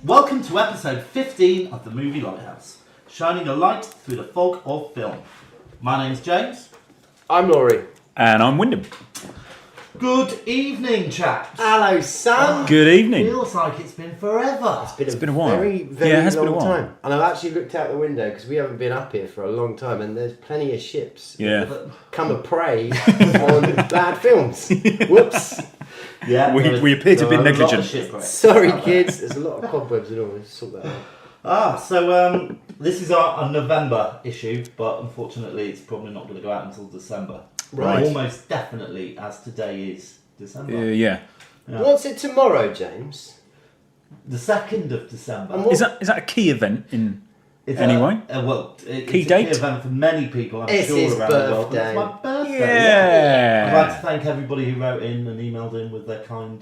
Welcome to episode 15 of the movie Lighthouse, shining a light through the fog of film. My name's James. I'm Laurie. And I'm Wyndham. Good evening, chaps. Hello, son. Good evening. Feels like it's been forever. It's been a while. Very, very Yeah, it has long been a while. time. And I've actually looked out the window because we haven't been up here for a long time, and there's plenty of ships Yeah. that come a prey on bad films. Whoops. Yeah, We appear to be negligent. Sorry, kids. There's a lot of cobwebs and all. Let's sort that out. So this is our November issue, but unfortunately it's probably not going to go out until December. Right. Almost definitely, as today is December. Yeah. What's it tomorrow, James? The 2nd of December. And what- Is that a key event in It's any way? It's Key a date? key event for many people, I'm It's sure, his around the world. birthday. It's my birthday. Yeah. I'd like to thank everybody who wrote in and emailed in with their kind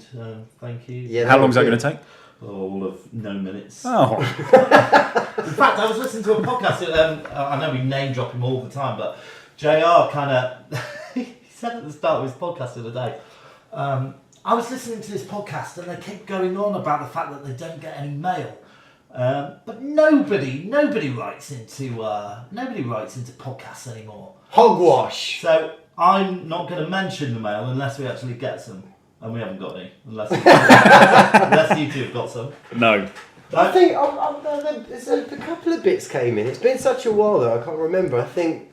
thank yous. Yeah, How long is that good. going to take? All of no minutes. Oh. In fact, I was listening to a podcast. I know we name drop him all the time, but JR kind of he said at the start of his podcast the other day. I was listening to this podcast and they keep going on about the fact that they don't get any mail, but nobody writes into podcasts anymore. Hogwash. So I'm not going to mention the mail unless we actually get some, and we haven't got any. Unless you two have got some. No. I think there's a couple of bits came in. It's been such a while though. I can't remember. I think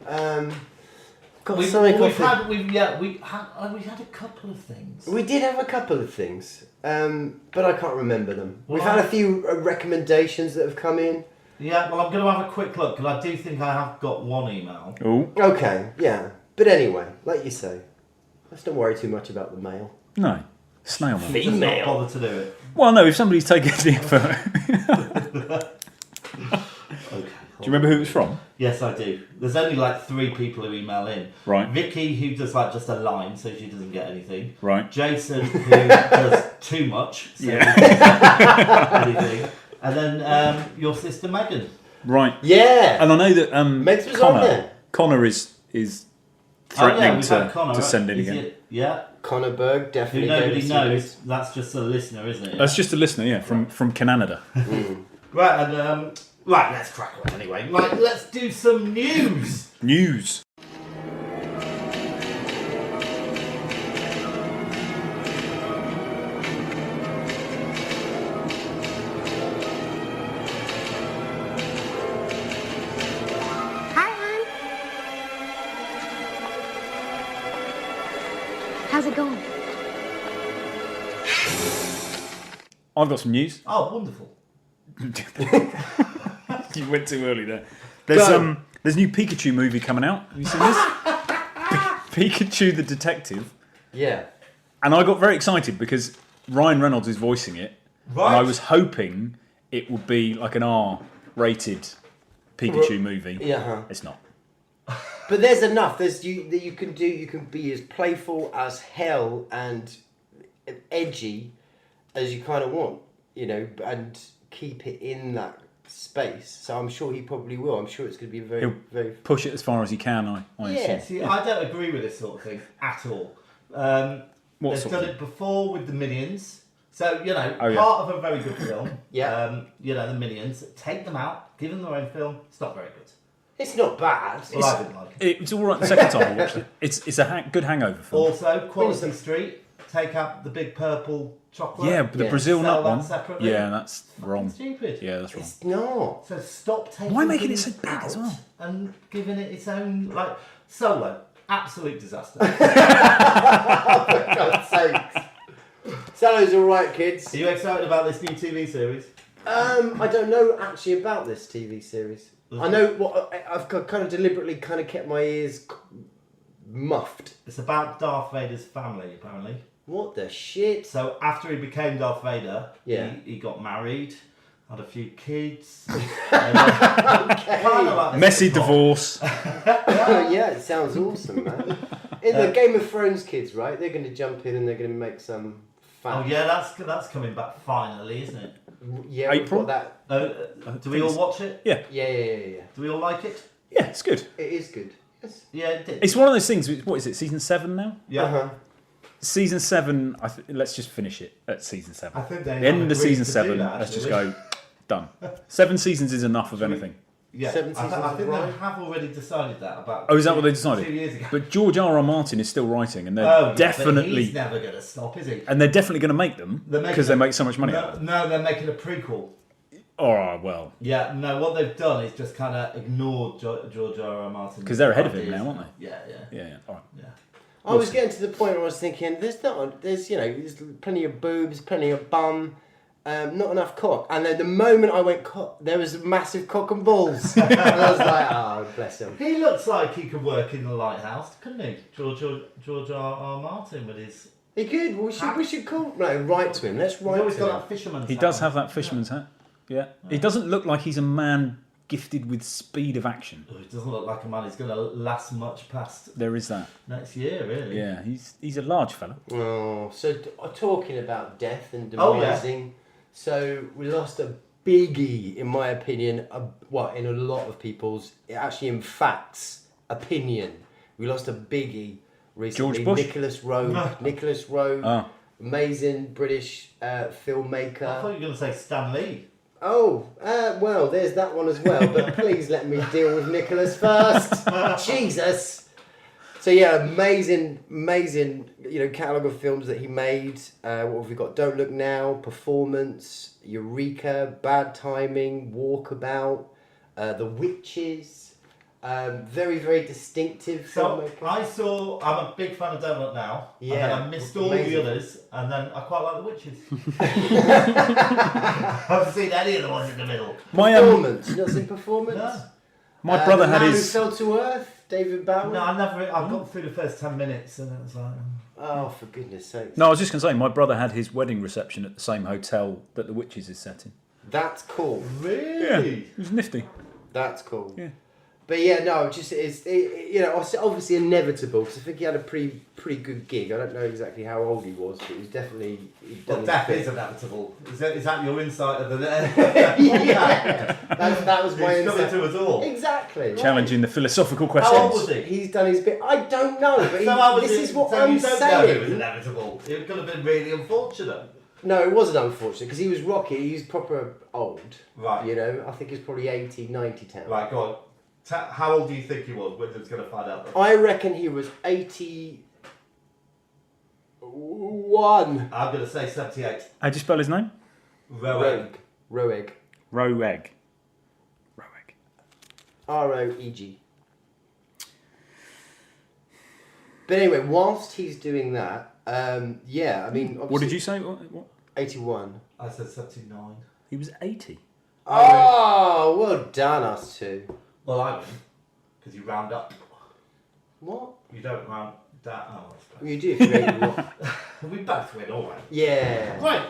got something. We had a couple of things. We did have a couple of things, but I can't remember them. Well, We've had a few recommendations that have come in. Yeah, well, I'm going to have a quick look because I do think I have got one email. Oh. Okay, yeah. But anyway, like you say, let's not worry too much about the mail. No. Snail mail. Just not bother to do it. Well, no, if somebody's taken the effort. Okay. Do you remember who it was from? Yes, I do. There's only like 3 people who email in. Right. Vicky, who does like just a line, so she doesn't get anything. Right. Jason, who does too much, so Yeah. he doesn't get anything. And then your sister Megan. Right. Yeah. And I know that Megs was on there. Connor is threatening we've had Connor, to send in is again. Yeah. Connor Berg Who definitely. nobody gave us knows. That's just a listener, isn't it? That's just a listener, yeah, from Canada. Right, and right, let's crack on anyway. Right, let's do some news. News. Hi, hon. How's it going? I've got some news. Oh, wonderful. You went too early there. There's a new Pikachu movie coming out. Have you seen this? Pikachu the Detective. Yeah. And I got very excited because Ryan Reynolds is voicing it. Right. And I was hoping it would be like an R-rated Pikachu movie. Yeah. It's not. But there's enough. There's you can do. You can be as playful as hell and edgy as you kind of want, and keep it in that space. So I'm sure he probably will. I'm sure it's going to be He'll very. push it as far as he can, I Yeah. assume. See, I don't agree with this sort of thing at all. What They've sort done of it before with the Minions. So, Oh, yeah. part of a very good film. Yeah. The Minions. Take them out, give them their own film. It's not very good. It's not bad. Well, I didn't like it. It's all right the second time I watched it. It's a good hangover film. Also, Quality Street. Take out the big purple chocolate. Yeah, but the Yeah. Brazil Sell nut that one. separately. Yeah, that's wrong. Stupid. Yeah, that's wrong. It's not. So stop taking Why making it things so big out as well? and giving it its own, like, Solo. Absolute disaster. For God's sakes. Solo's all right, kids. Are you excited about this new TV series? I don't know actually about this TV series. I know what I've kind of deliberately kind of kept my ears muffed. It's about Darth Vader's family, apparently. What the shit? So after he became Darth Vader, Yeah. he got married, had a few kids. Okay. Messy divorce. Yeah, it sounds awesome, man. In the Game of Thrones kids, right? They're going to jump in and they're going to make some. Oh yeah, that's coming back finally, isn't it? Yeah, April? we've got that. Do we all watch it? Yeah. Yeah. Do we all like it? Yeah, it's good. It is good. Yes. Yeah, it did. It's one of those things. What is it? Season 7 now? Yeah. Uh-huh. season 7. Let's just finish it at season 7. I think they the end of agreed season to do 7. that, Let's just actually. go done. 7 seasons is enough of anything. Yeah, 7 I seasons think of they Brighten. have already decided that about. Oh, is that what they decided? 2 years ago. But George R. Martin is still writing, and they're Oh, yeah, but definitely he's never going to stop, is he? and they're definitely going to make them They're making because they a- make so much money. out of No, it. they're making a prequel. All right, well, Yeah, no, what they've done is just kind of ignored George R. Martin. 'Cause they're ahead of him now, aren't they? Yeah, yeah, yeah. All right. yeah. I was getting to the point where I was thinking, there's plenty of boobs, plenty of bum, not enough cock. And then the moment I went cock, there was massive cock and balls. And I was like, oh, bless him. He looks like he could work in the Lighthouse, couldn't he? George R. Martin with his. He could. We should call. No, write to him. Let's He's write always to got him. that fisherman's. He hat does on. have that fisherman's hat. Yeah. He doesn't look like he's a man gifted with speed of action. Oh, he doesn't look like a man who's going to last much past There is that. next year, really. Yeah, he's a large fella. Oh, so talking about death and Oh, yeah. demising. So we lost a biggie, in my opinion. In a lot of people's, actually, in fact's opinion, we lost a biggie recently. George Bush? Nicholas Roeg. Nicholas Roeg, Oh. amazing British I filmmaker. thought you were going to say Stan Lee. Oh, well, there's that one as well. But please let me deal with Nicholas first. Jesus. So yeah, amazing, catalogue of films that he made. What have we got? Don't Look Now, Performance, Eureka, Bad Timing, Walkabout, The Witches. Very, very distinctive So filmmaker. I'm a big fan of Don't Look Now. Yeah, And then I missed all amazing. the others, and then I quite like The Witches. I haven't seen any of the ones in the middle. Performance. You not seen Performance? No. My brother The had Man his. Who Fell to Earth, David Bowie. No, I've got through the first 10 minutes, and it was like. Oh, for goodness sake. No, I was just going to say, my brother had his wedding reception at the same hotel that The Witches is set in. That's cool. Really? It was nifty. That's cool. Yeah. But yeah, no, just it's obviously inevitable because I think he had a pretty good gig. I don't know exactly how old he was, but he was definitely. Well, death is inevitable. Is that your insight of the? Yeah, that was my He's coming insight. to us all. Exactly. Challenging the philosophical How old was questions. he? He's done his bit. I don't know, but So how was this it- is what so I'm you don't know it was saying. inevitable. It could have been really unfortunate. No, it wasn't unfortunate because he was rocky. He was proper old. Right. You know, I think he was probably 80, 90 town. Right, go on. How old do you think he was when he was going to find out? I reckon he was 81. I'm going to say 78. How'd you spell his name? Roeg. Roeg. Roeg. Roeg. But anyway, whilst he's doing that, yeah, I mean, What did you say? What? 81. I said 79. He was 80. Oh, well done, us two. Well, I win. Because you round up. What? You don't round down. Oh, I suppose. You do if you're 81. We both win, alright. Yeah. Right.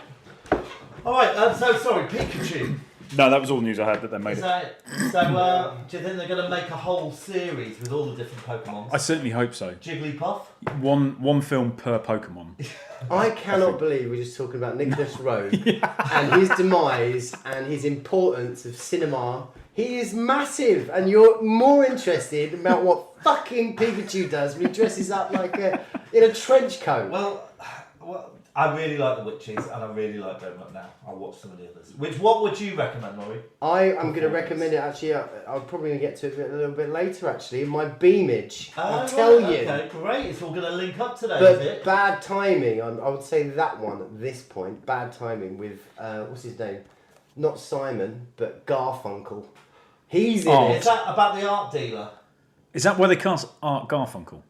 Alright, so sorry, Pikachu. No, that was all the news I had that they made it. So, do you think they're going to make a whole series with all the different Pokemons? I certainly hope so. Jigglypuff? One film per Pokemon. I cannot believe we're just talking about Nicholas Roeg and his demise and his importance of cinema. He is massive, and you're more interested about what fucking Pikachu does when he dresses up like in a trench coat. Well, I really like The Witches, and I really like Don't Look Now. I'll watch some of the others. What would you recommend, Laurie? I am going to recommend it. Actually, I'm probably going to get to it a little bit later. Actually, in my Beamage, I'll tell you. Okay, great. It's all going to link up today, is But it? bad timing. I would say that one at this point. Bad timing with what's his name? Not Simon, but Garfunkel. He's in Oh. it. Is that about the art dealer? Is that where they cast Art Garfunkel?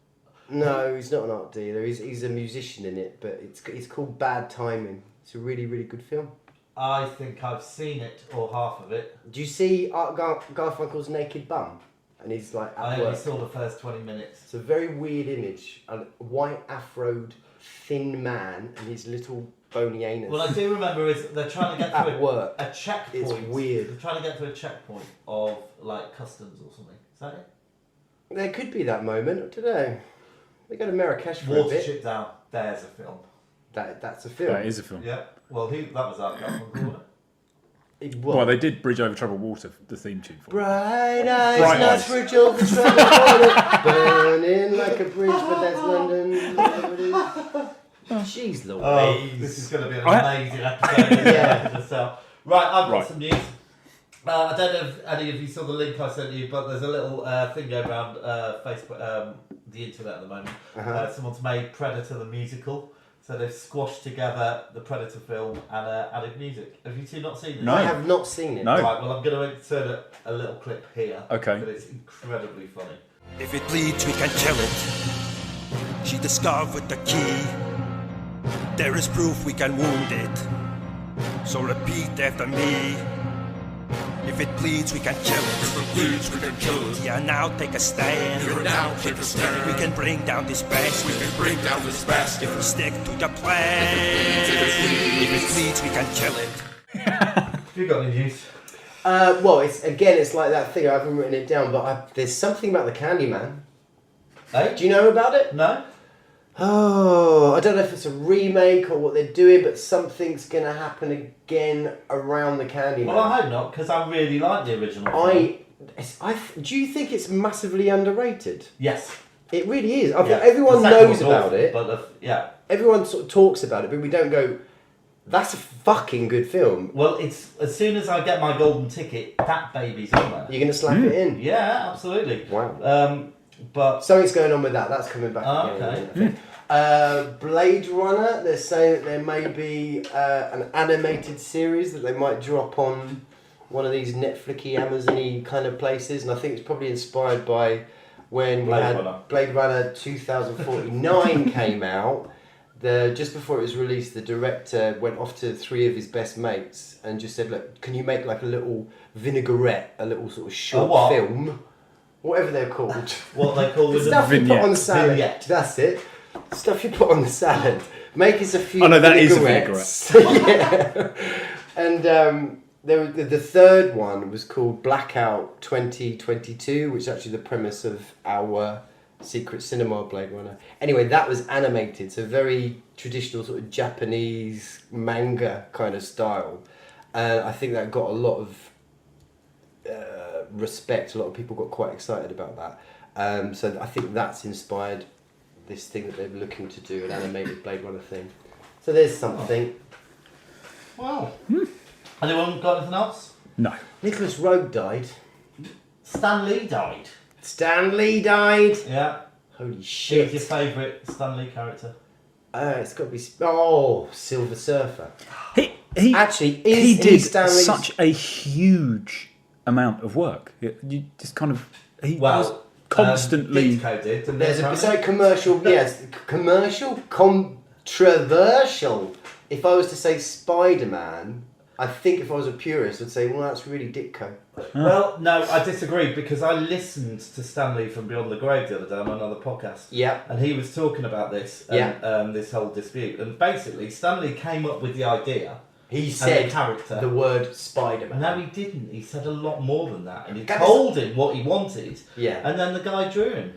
No, he's not an art dealer. He's a musician in it, but it's called Bad Timing. It's a really, really good film. I think I've seen it, or half of it. Do you see Art Garfunkel's naked bum? And he's like I at only work. saw the first 20 minutes. It's a very weird image. A white afroed, thin man and his little bony anus. What I do remember is they're trying to get At to work. a checkpoint. It's weird. They're trying to get to a checkpoint of like customs or something. Is that it? There could be that moment. I don't know. They go to Marrakesh for a bit. Watership Down. There's a film. That's a film. That is a film. Yeah. Well, that was Art Garfunkel, wasn't it? Well, they did Bridge Over Troubled Water, the theme tune for it. Bright eyes, Bright not eyes. bridge over troubled water, burning like a bridge, but that's London. Whatever it is. Jeez Louise. Oh, this is going to be an I- amazing episode. Yeah. Right, I've got Right. some news. I don't know if any of you saw the link I sent you, but there's a little thing going around Facebook, the internet at the moment. Someone's made Predator the musical. So they've squashed together the Predator film and added music. Have you two not seen this? No. I have not seen it. No. Right, well, I'm going to insert a little clip here. Okay. But it's incredibly funny. If it bleeds, we can kill it. She discovered the key. There is proof we can wound it. So repeat after me. If it bleeds, we can kill it. If it bleeds, we can kill it. Yeah, now take a stand. Here now, take a stand. We can bring down this beast. We can bring down this bastard. If we stick to the plan. If it bleeds, we can kill it. Have you got any news? Well, it's like that thing. I haven't written it down, but there's something about the Candyman. Hey? Do you know about it? No? Oh, I don't know if it's a remake or what they're doing, but something's going to happen again around the Candyman. Well, I hope not, because I really like the original film. Do you think it's massively underrated? Yes. It really is. I think Yeah. everyone The second knows one's about awful, it. But yeah. Everyone sort of talks about it, but we don't go, that's a fucking good film. Well, it's as soon as I get my golden ticket, that baby's on there. You're going to slap it in. Yeah, absolutely. Wow. But Something's going on with that. That's coming back again. okay. I think. Blade Runner, they're saying that there may be an animated series that they might drop on one of these Netflixy, Amazon-y kind of places, and I think it's probably inspired by when Blade Runner 2049 came out. Just before it was released, the director went off to 3 of his best mates and just said, "Look, can you make like a little vinaigrette, a little sort of short what? film, whatever they're called." what they call The with stuff you put on the salad. Vignette. That's it. Stuff you put on the salad. Make us a few. Oh, no, that is a vinaigrettes. Yeah. And there was, the third one was called Blackout 2022, which is actually the premise of our Secret Cinema Blade Runner. Anyway, that was animated, so very traditional sort of Japanese manga kind of style. And I think that got a lot of respect. A lot of people got quite excited about that. So I think that's inspired this thing that they're looking to do, an animated Blade Runner thing. So there's something. Wow. Anyone got anything else? No. Nicholas Roeg died. Stan Lee died. Stan Lee died. Yeah. Holy Who's shit. your favourite Stan Lee character? It's got to be... Oh, Silver Surfer. He Actually, he is did Stan Lee's... such a huge amount of work. You just kind of he was constantly. Ditko did, didn't There's they, a apparently? sorry, commercial, yes, commercial, controversial. If I was to say Spider-Man, I think if I was a purist, I'd say, well, that's really Ditko. Well, no, I disagree because I listened to Stan Lee from Beyond the Grave the other day on another podcast. Yeah. And he was talking about this, and, this whole dispute. And basically, Stan Lee came up with the idea. He and said the character. the word Spider-Man. No, he didn't. He said a lot more than that. And he That told him what he wanted. Yeah. And then the guy drew him.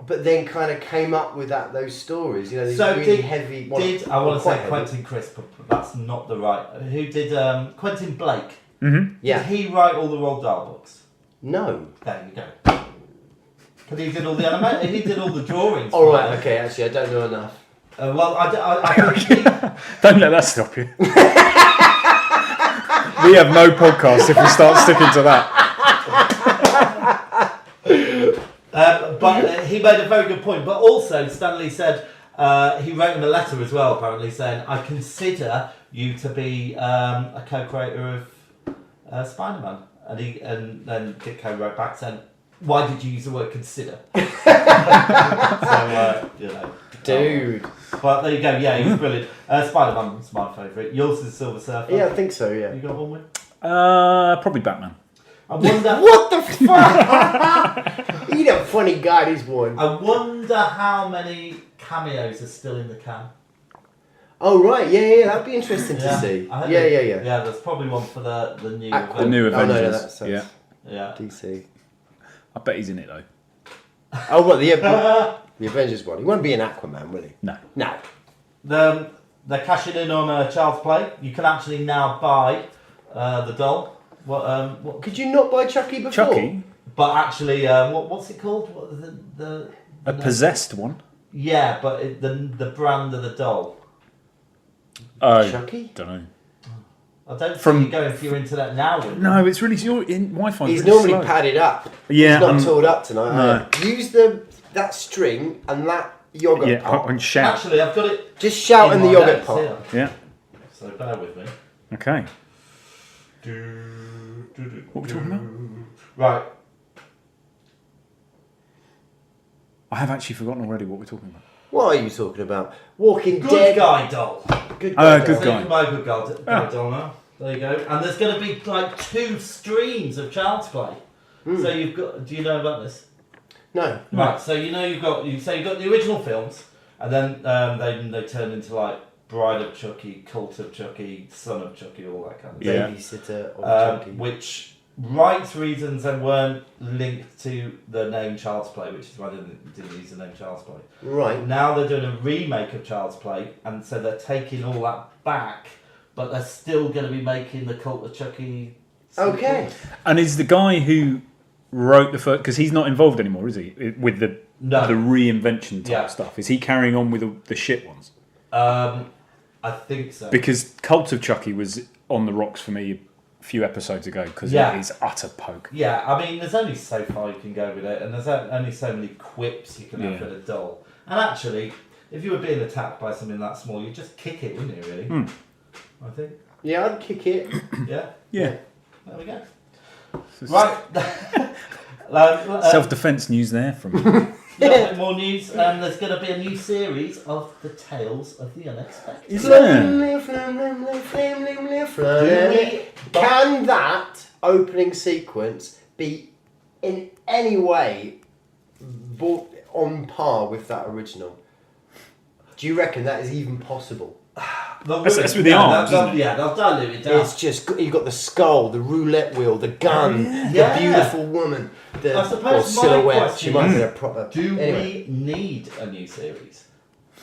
But then kind of came up with those stories, these So really heavy... I want to quite say heavy. Quentin Crisp, but that's not the right... Who did... Quentin Blake. Mm-hmm. Yeah. Did he write all the Roald Dahl books? No. There you go. But he did all the animation. He did all the drawings. All right, okay, actually, I don't know enough. Well, I think Don't let that stop you. We have no podcast if we start sticking to that. but he made a very good point. But also, Stanley said he wrote him a letter as well, apparently saying, "I consider you to be a co-creator of Spider-Man," and then Ditko wrote back saying, "Why did you use the word consider?" So you know, Dude. But there you go. Yeah, he was brilliant. Spider-Man's my favourite. Yours is Silver Surfer. Yeah, I think so, yeah. You got one with? Probably Batman. I wonder. What the fuck? He's a funny guy, this one. I wonder how many cameos are still in the can. Oh, right, yeah, that'd be interesting to see. I hope Yeah. Yeah, there's probably one for the new. Aquaman. The new Oh, no, Avengers. that's Yeah. Yeah. DC. I bet he's in it though. Oh, what, the Avengers one? He won't be an Aquaman, will he? No. No. They're cashing in on Child's Play. You can actually now buy the doll. What? Could you not buy Chucky before? Chucky, But actually, what's it called? What the a possessed one. Yeah, but the brand of the doll. Chucky? Don't know. I don't From- think you're going for your internet now. With No, it's really your Wi-Fi. He's normally padded up. Yeah, He's not tooled up tonight. no. Use that string and that yogurt pot. and shout. Actually, I've got it. Just shout in the my yogurt notes pot. here. Yeah. So bear with me. Okay. What are we talking about? Right. I have actually forgotten already what we're talking about. What are you talking about? Walking Good Dead. guy doll. Good guy. Good So guy. you can buy a good guy doll now. There you go. And there's going to be like 2 streams of Child's Play. So you've got. Do you know about this? No. Right. So you've got the original films, and then they turn into like Bride of Chucky, Cult of Chucky, Son of Chucky, all that kind of Yeah. Babysitter of Chucky. which rights reasons they weren't linked to the name Child's Play, which is why they didn't use the name Child's Play. Right. Now they're doing a remake of Child's Play, and so they're taking all that back, but they're still going to be making the Cult of Chucky. Okay. And is the guy who wrote the first, because he's not involved anymore, is he? With the reinvention type stuff. Is he carrying on with the shit ones? I think so. Because Cult of Chucky was on the rocks for me a few episodes ago because it is utter poke. Yeah, I mean, there's only so far you can go with it, and there's only so many quips you can have with a doll. And actually, if you were being attacked by something that small, you'd just kick it, wouldn't you, really? I think. Yeah, I'd kick it. Yeah? Yeah. There we go. Right. Self-defense news there from... A little bit more news. There's going to be a new series of the Tales of the Unexpected. Is there? Can that opening sequence be in any way on par with that original? Do you reckon that is even possible? That's with the arms, isn't it? Yeah, they'll dilute it down. It's just, you've got the skull, the roulette wheel, the gun, Yeah. the beautiful woman, the I suppose my silhouette. question She might is, be a proper... Do we need a new series?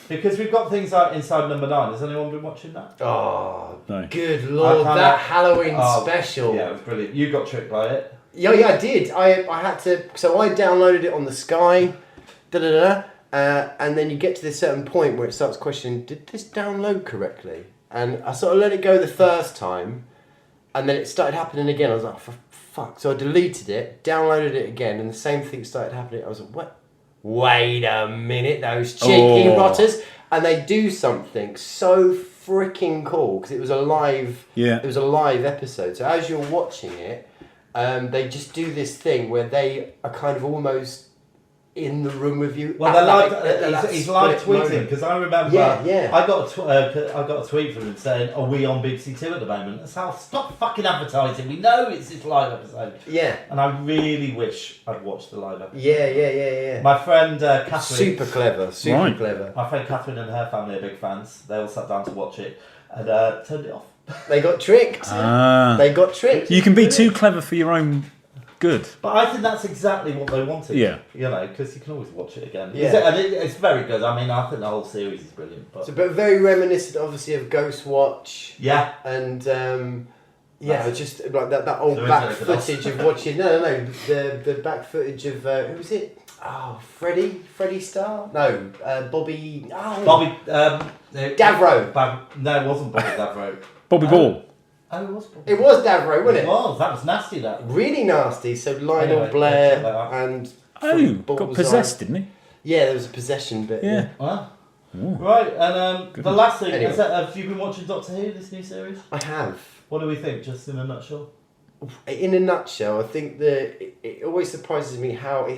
Because we've got things like Inside Number 9. Has anyone been watching that? Oh, No. good lord, that Halloween special. Yeah, it was brilliant. You got tricked by it. Yeah, I did. I had to... So I downloaded it on the Sky, and then you get to this certain point where it starts questioning, did this download correctly? And I sort of let it go the first time, and then it started happening again. I was like, for fuck. So I deleted it, downloaded it again, and the same thing started happening. I was like, what? Wait a minute, those cheeky rotters. And they do something so freaking cool, because it was a live... Yeah. It was a live episode. So as you're watching it, they just do this thing where they are kind of almost in the room with you. Well, he's live tweeting, because I remember I got a tweet from him saying, "Are we on BBC Two at the moment?" That's how. Stop fucking advertising. We know it's this live episode. Yeah. And I really wish I'd watched the live episode. Yeah. My friend Catherine. Super clever. Clever. My friend Catherine and her family are big fans. They all sat down to watch it and turned it off. They got tricked. They got tricked. You can be too clever for your own good. But I think that's exactly what they wanted. Yeah. You know, because you can always watch it again. Yeah. It's very good. I mean, I think the whole series is brilliant. But very reminiscent, obviously, of Ghostwatch. Yeah. And just like that old back footage of watching. No, the back footage of who was it? Oh, Freddie Starr? No, Bobby. Oh. Bobby Davro. No, it wasn't Bobby Davro. Bobby Ball. Oh, it was Bobby. It was Davro, wasn't it? It was. That was nasty. That. Really nasty. So Lionel Anyway, Blair check that out. and Got possessed, didn't he? Yeah, there was a possession bit. Yeah. Wow. Right, and the last thing, Anyway. have you been watching Doctor Who, this new series? I have. What do we think, just in a nutshell? In a nutshell, I think that it always surprises me how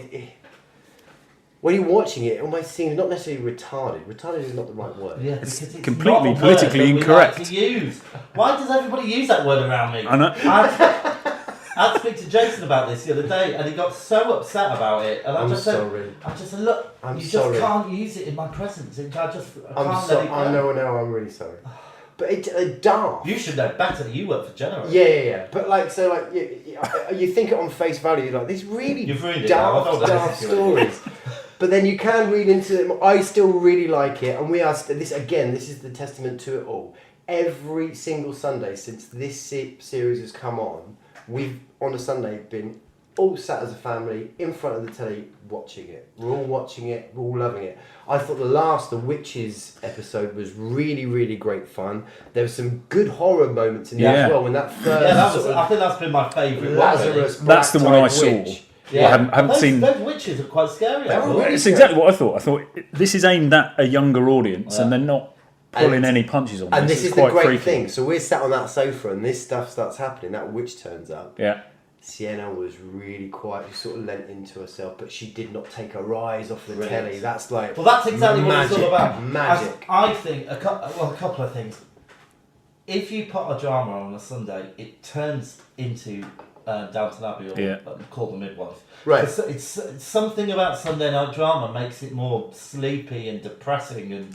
when you're watching it, it almost seems not necessarily retarded. Retarded is not the right word. Yeah, It's because completely not a politically word that we incorrect. like to use. Why does everybody use that word around me? I know. I had to speak to Jason about this the other day, and he got so upset about it. And I just said, look, you just can't use it in my presence. I can't let it go. I know, I'm really sorry. But it's daft. You should know better. You work for General. Yeah. But you think it on face value, you're like, these really You've ruined it now. I don't wanna daft listen to it. stories. But then you can read into it. I still really like it, and we are this is the testament to it all. Every single Sunday since this series has come on, we've on a Sunday been all sat as a family in front of the telly watching it. We're all watching it. We're all loving it. I thought the Witches episode was really, really great fun. There were some good horror moments in there as well. When that first, I think that's been my favourite. Lazarus. That's the one I saw. Witch. Yeah. I haven't seen. Those witches are quite scary. It's exactly what I thought. I thought this is aimed at a younger audience, and they're not pulling any punches on. And this is the quite great freaky. thing. So we're sat on that sofa, and this stuff starts happening. That witch turns up. Yeah. Sienna was really quiet. She sort of leant into herself, but she did not take her eyes off the telly. That's like that's exactly what it's all about. Magic. I think a couple of things. If you put a drama on a Sunday, it turns into Downton Abbey or Call the Midwife. Right. It's something about Sunday night drama makes it more sleepy and depressing and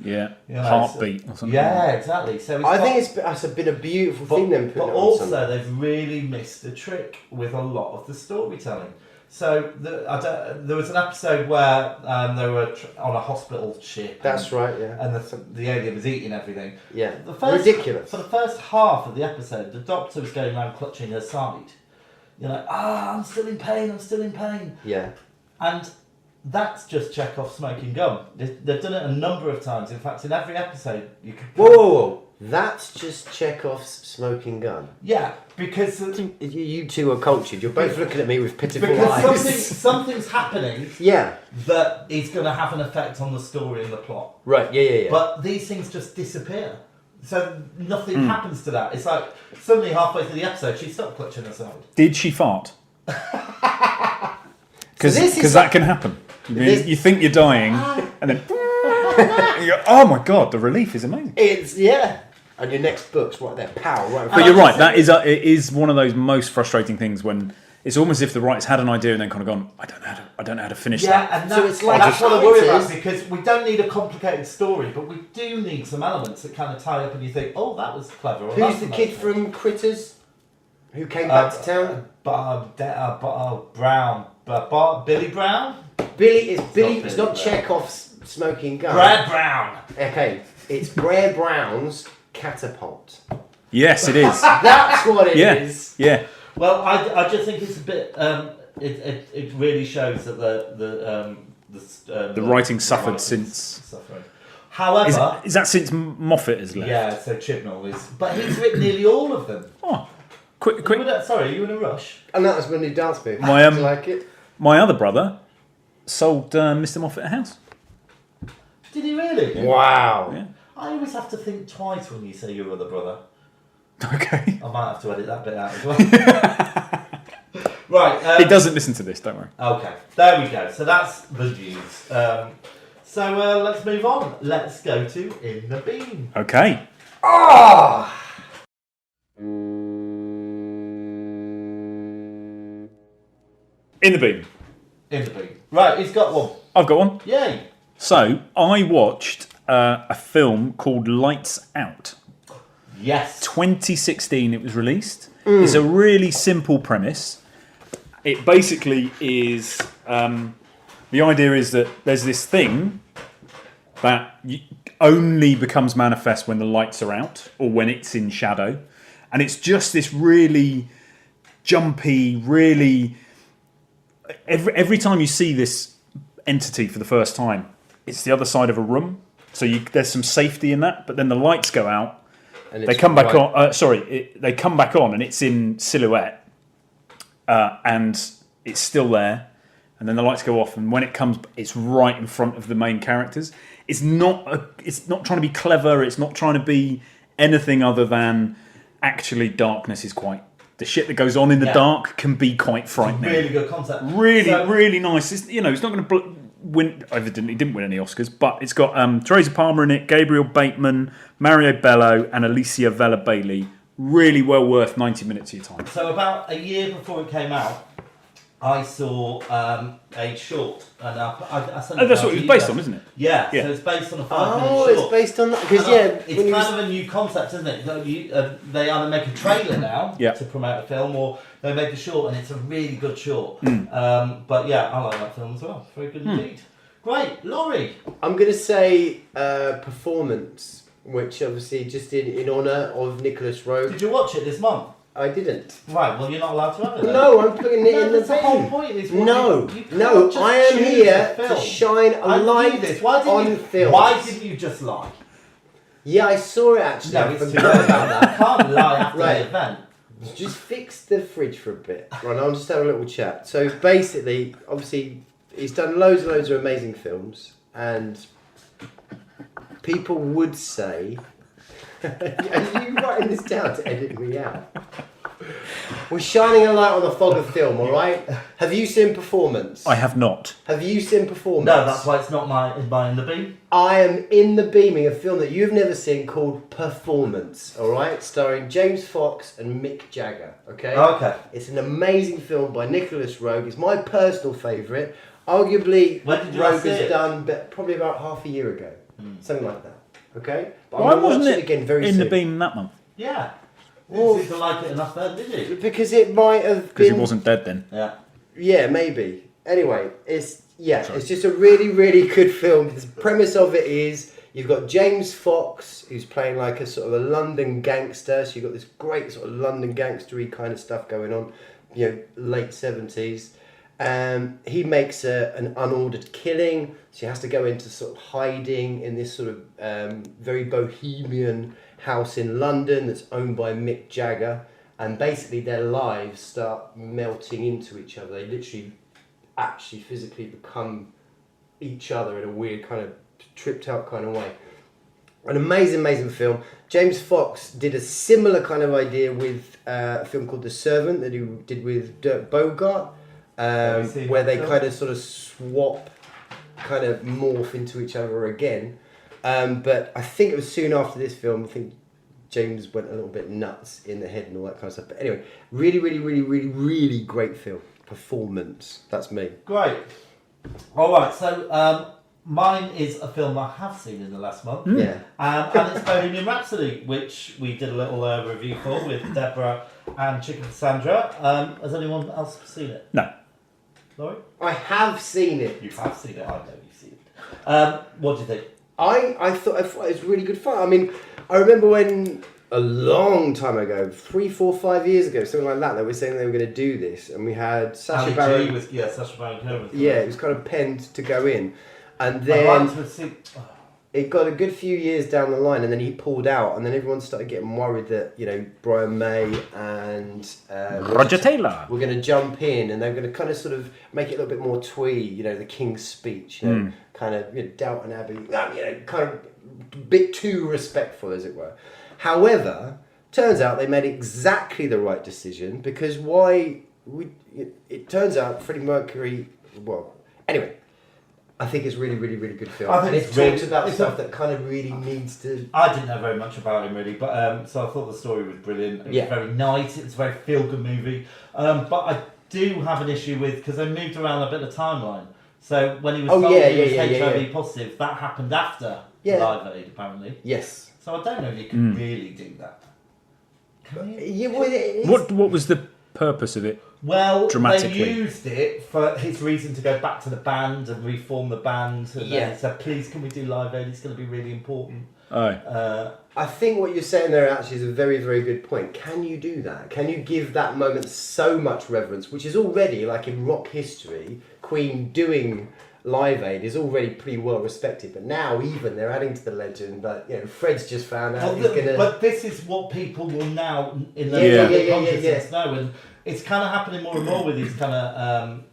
heartbeat or something. Yeah, exactly. So I think it's been a beautiful thing then. But also they've really missed the trick with a lot of the storytelling. So there was an episode where they were on a hospital ship. That's right, yeah. And the alien was eating everything. Yeah, ridiculous. For the first half of the episode, the doctor was going around clutching her side. You're like, I'm still in pain. Yeah. And that's just Chekhov smoking gum. They've done it a number of times. In fact, in every episode, you could... Whoa. That's just Chekhov's smoking gun. Yeah, because... You two are cultured. You're both looking at me with pitiful eyes. Because something's happening that is going to have an effect on the story and the plot. Right, yeah. But these things just disappear. So nothing happens to that. It's like suddenly halfway through the episode, she stopped clutching her side. Did she fart? Because that can happen. You think you're dying, and then oh my god, the relief is amazing. And your next book's right there, pow, right. But you're right. It is one of those most frustrating things when it's almost as if the writers had an idea and then kind of gone, I don't know how to finish that. Yeah, and that's what I worry about, because we don't need a complicated story, but we do need some elements that kind of tie up and you think, oh, that was clever. Who's the kid from Critters who came back to town? Billy Brown? It's not Chekhov's smoking gun. Brad Brown. Okay, it's Brer Brown's catapult. Yes, it is. That's what it is. Yeah. Well, I just think it's a bit. It really shows that the writing suffered since. Suffering. However, is that since Moffat has left? Yeah, so Chibnall is, but he's written nearly all of them. Oh, quick! Sorry, are you in a rush? And that was my new dance move. Do you like it? My other brother sold Mr. Moffat a house. Did he really? Wow. Yeah. I always have to think twice when you say your other brother. Okay. I might have to edit that bit out as well. Right. He doesn't listen to this, don't worry. Okay, there we go. So that's the news. So let's move on. Let's go to In the Beam. Okay. In the Beam. In the Beam. Right, he's got one. I've got one. Yay. So, I watched a film called Lights Out. Yes. 2016 it was released. It's a really simple premise. It basically is... the idea is that there's this thing that only becomes manifest when the lights are out or when it's in shadow. And it's just this really jumpy, really... Every time you see this entity for the first time, it's the other side of a room. So there's some safety in that. But then the lights go out. And they come back on. They come back on, and it's in silhouette, and it's still there. And then the lights go off, and when it comes, it's right in front of the main characters. It's not trying to be clever. It's not trying to be anything other than actually darkness is quite. The shit that goes on in the dark can be quite frightening. Really good concept. Really nice. It's not going to win. Evidently, didn't win any Oscars, but it's got Teresa Palmer in it, Gabriel Bateman, Mario Bello, and Alicia Vela Bailey. Really well worth 90 minutes of your time. So about a year before it came out, I saw a short, and I sent that's what it was based on, isn't it? Yeah. So it's based on a 5-minute short. Oh, it's based on that because it's kind of a new concept, isn't it? They either make a trailer now to promote a film, or they make a short, and it's a really good short. But yeah, I like that film as well. Very good indeed. Great, Laurie. I'm going to say Performance, which obviously just in honour of Nicholas Roeg. Did you watch it this month? I didn't. Right, well, you're not allowed to have it then. No, I'm putting it in the that's the whole bin. point. Is what No, you can't no, just I am choose here a to film. shine a I knew light this. Why didn't on you, films. Why didn't you just lie? Yeah, I saw it actually. No, I it's too forgot late. about that. You can't lie after Right. the event. Just fix the fridge for a bit. Right, I'll just have a little chat. So basically, obviously, he's done loads and loads of amazing films, and people would say, are you writing this down to edit me out? We're shining a light on the fog of film, all right? Have you seen Performance? I have not. Have you seen Performance? No, that's why it's not in the beam. I am in the beaming, a film that you've never seen called Performance, all right? Starring James Fox and Mick Jagger, okay? Okay. It's an amazing film by Nicholas Roeg. It's my personal favourite. Arguably, When did you Roeg last see has it? done probably about half a year ago. Something like that, okay? But Why I'm gonna wasn't watch it again very in soon. the beam that month? Yeah. Well- You seemed to like it enough then, did you? Because it might have Because been... he wasn't dead then. Yeah. Yeah, maybe. Anyway, it's just a really, really good film. The premise of it is you've got James Fox, who's playing like a sort of a London gangster. So you've got this great sort of London gangstery kind of stuff going on, you know, late 70s. He makes an unordered killing, so he has to go into sort of hiding in this sort of very bohemian house in London that's owned by Mick Jagger. And basically their lives start melting into each other. They literally actually physically become each other in a weird kind of tripped out kind of way. An amazing, amazing film. James Fox did a similar kind of idea with a film called The Servant that he did with Dirk Bogart, where they kind of sort of swap, kind of morph into each other again. But I think it was soon after this film, I think James went a little bit nuts in the head and all that kind of stuff. But anyway, really, really, really, really, really great film. Performance. That's me. Great. All right, so mine is a film I have seen in the last month. Yeah. And it's Bohemian Rhapsody, which we did a little review for with Deborah and Chicken Cassandra. Has anyone else seen it? No. Laurie? I have seen it. You have seen it, I know you've seen it. What do you think? I thought it was really good fun. I mean, I remember when a long time ago, 3, 4, 5 years ago, something like that, they were saying they were going to do this, and we had Sacha Baron. Sacha Baron Cohen. Yeah, it was kind of penned to go in, and I'd then like to see. it got a good few years down the line, and then he pulled out, and then everyone started getting worried that, you know, Brian May and Roger Taylor were going to jump in, and they were going to kind of sort of make it a little bit more twee, you know, the King's Speech, you know, kind of, you know, Downton Abbey, you know, kind of a bit too respectful, as it were. However, turns out they made exactly the right decision, because it turns out Freddie Mercury, well, anyway, I think it's really, really, really good film. I think and it it's really- talks about it's stuff that kind of really needs to... I didn't know very much about him really, but so I thought the story was brilliant. It was very nice. It was a very feel-good movie. But I do have an issue with, because they moved around a bit of timeline. So when he was told he was HIV positive, that happened after Live Aid, apparently. Yes. So I don't know if you can really do that. Can you? Yeah, well, What was the purpose of it? Well, Dramatically. they used it for his reason to go back to the band and reform the band. And then he said, please, can we do Live Aid? It's going to be really important. I think what you're saying there actually is a very, very good point. Can you do that? Can you give that moment so much reverence, which is already, like in rock history, Queen doing Live Aid is already pretty well respected, but now even they're adding to the legend. But you know, Fred's just found out he's gonna. But this is what people will now in their consciousness know, and it's kind of happening more and more with these kind of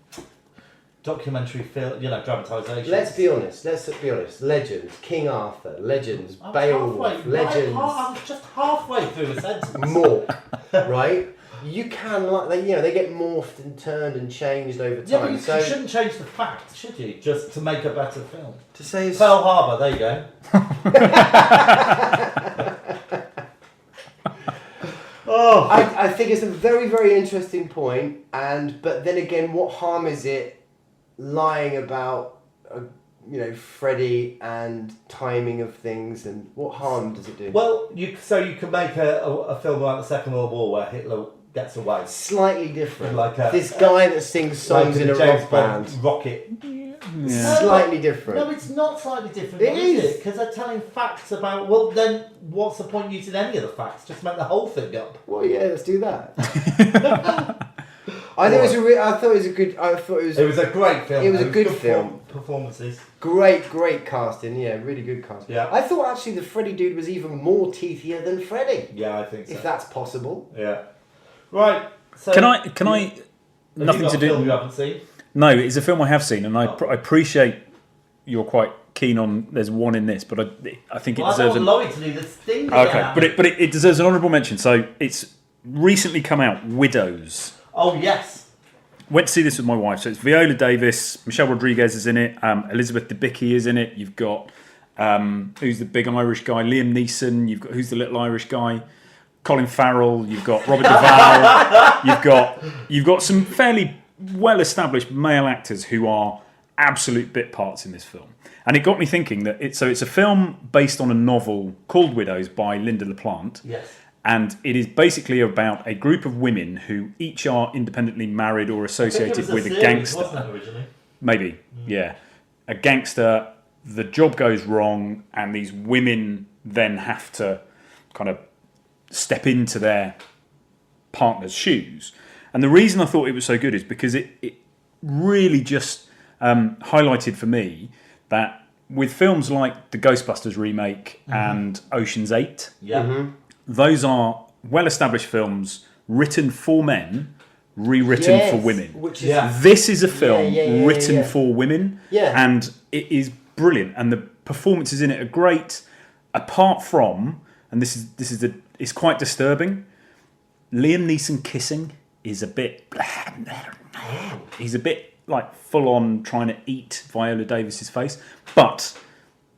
documentary film, you know, dramatisations. Let's be honest. Legends, King Arthur, legends, Beowulf, legends. I'm just halfway through the sentence. More, right? You can, like, you know, they get morphed and turned and changed over time. Yeah, but you so shouldn't change the fact, should you? Just to make a better film. to say it's Pearl Harbor, there you go. I think it's a very, very interesting point, but then again, what harm is it lying about, you know, Freddie and timing of things, and what harm does it do? Well, you can make a film about the Second World War where Hitler gets away. Slightly different. Like this guy that sings songs in a James rock band. Rocket. Slightly different. No, it's not slightly different. It is is. because they're telling facts about. Well, then what's the point using any of the facts? Just make the whole thing up. Well, yeah, let's do that. I thought it was a good. I thought it was. It was a great film. It was a good film. Performances. Great casting. Yeah, really good casting. Yeah. I thought actually the Freddy dude was even more teethier than Freddy. Yeah, I think so. If that's possible. Yeah. Right. So Can I? Have Nothing you got to a do. film you haven't seen? No, it's a film I have seen, and I appreciate you're quite keen on. There's one in this, but I think it Well, I deserves. don't want Laurie to do this thing. Okay, again. but it deserves an honourable mention. So it's recently come out, Widows. Oh yes. Went to see this with my wife. So it's Viola Davis, Michelle Rodriguez is in it, Elizabeth Debicki is in it. You've got who's the big Irish guy? Liam Neeson. You've got who's the little Irish guy? Colin Farrell. You've got Robert Duvall. You've got some fairly well-established male actors who are absolute bit parts in this film. And it got me thinking that it's a film based on a novel called Widows by Linda LaPlante. Yes. And it is basically about a group of women who each are independently married or associated with a series, gangster. Wasn't it, originally? Maybe, yeah. A gangster, the job goes wrong, and these women then have to kind of step into their partner's shoes. And the reason I thought it was so good is because it really just highlighted for me that with films like the Ghostbusters remake and Ocean's 8, Yeah. those are well-established films written for men, rewritten for women. Which is Yeah. This is a film Yeah, written yeah. for women, Yeah. and it is brilliant. And the performances in it are great. Apart from, and it's quite disturbing. Liam Neeson kissing is a bit. He's a bit like full on trying to eat Viola Davis's face, but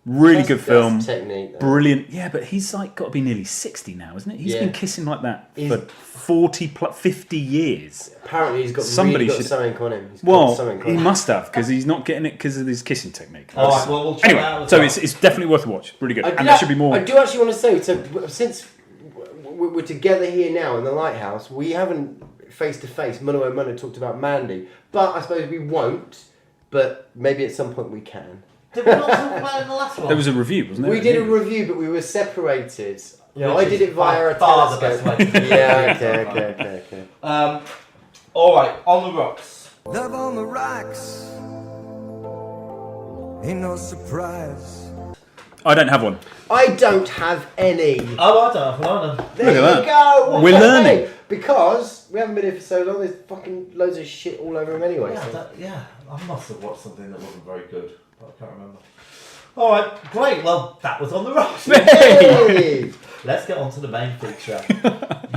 really good film. That's technique, though. Brilliant. Yeah, but he's like got to be nearly 60 now, isn't it? He's Yeah. been kissing like that He's- for 50 years. Apparently he's got Somebody really got should- something on him. He's got Well, something on he him. must have, because he's not getting it because of his kissing technique. All right, well, we'll check Anyway, that out as so well. it's definitely worth a watch. Really good. I And do- there should be more. I do actually want to say, so since we're together here now in the Lighthouse, we haven't face to face, mano a mano, talked about Mandy, but I suppose we won't. But maybe at some point we can. Did we not talk about it in the last one? There was a review, wasn't there? We did a review, but we were separated. You know, Which I did is it via by a far the telescope. best way to do it. Yeah, okay. All right, on the rocks. Love on the rocks. Ain't no surprise. I don't have one. I don't have any. Oh, I don't have one. There Look at you that. go. What We're can I learning. say? Because we haven't been here for so long. There's fucking loads of shit all over him anyway. Yeah, so. I must have watched something that wasn't very good, but I can't remember. All right, great. Well, that was on the rocks. Hey! Let's get on to the main feature.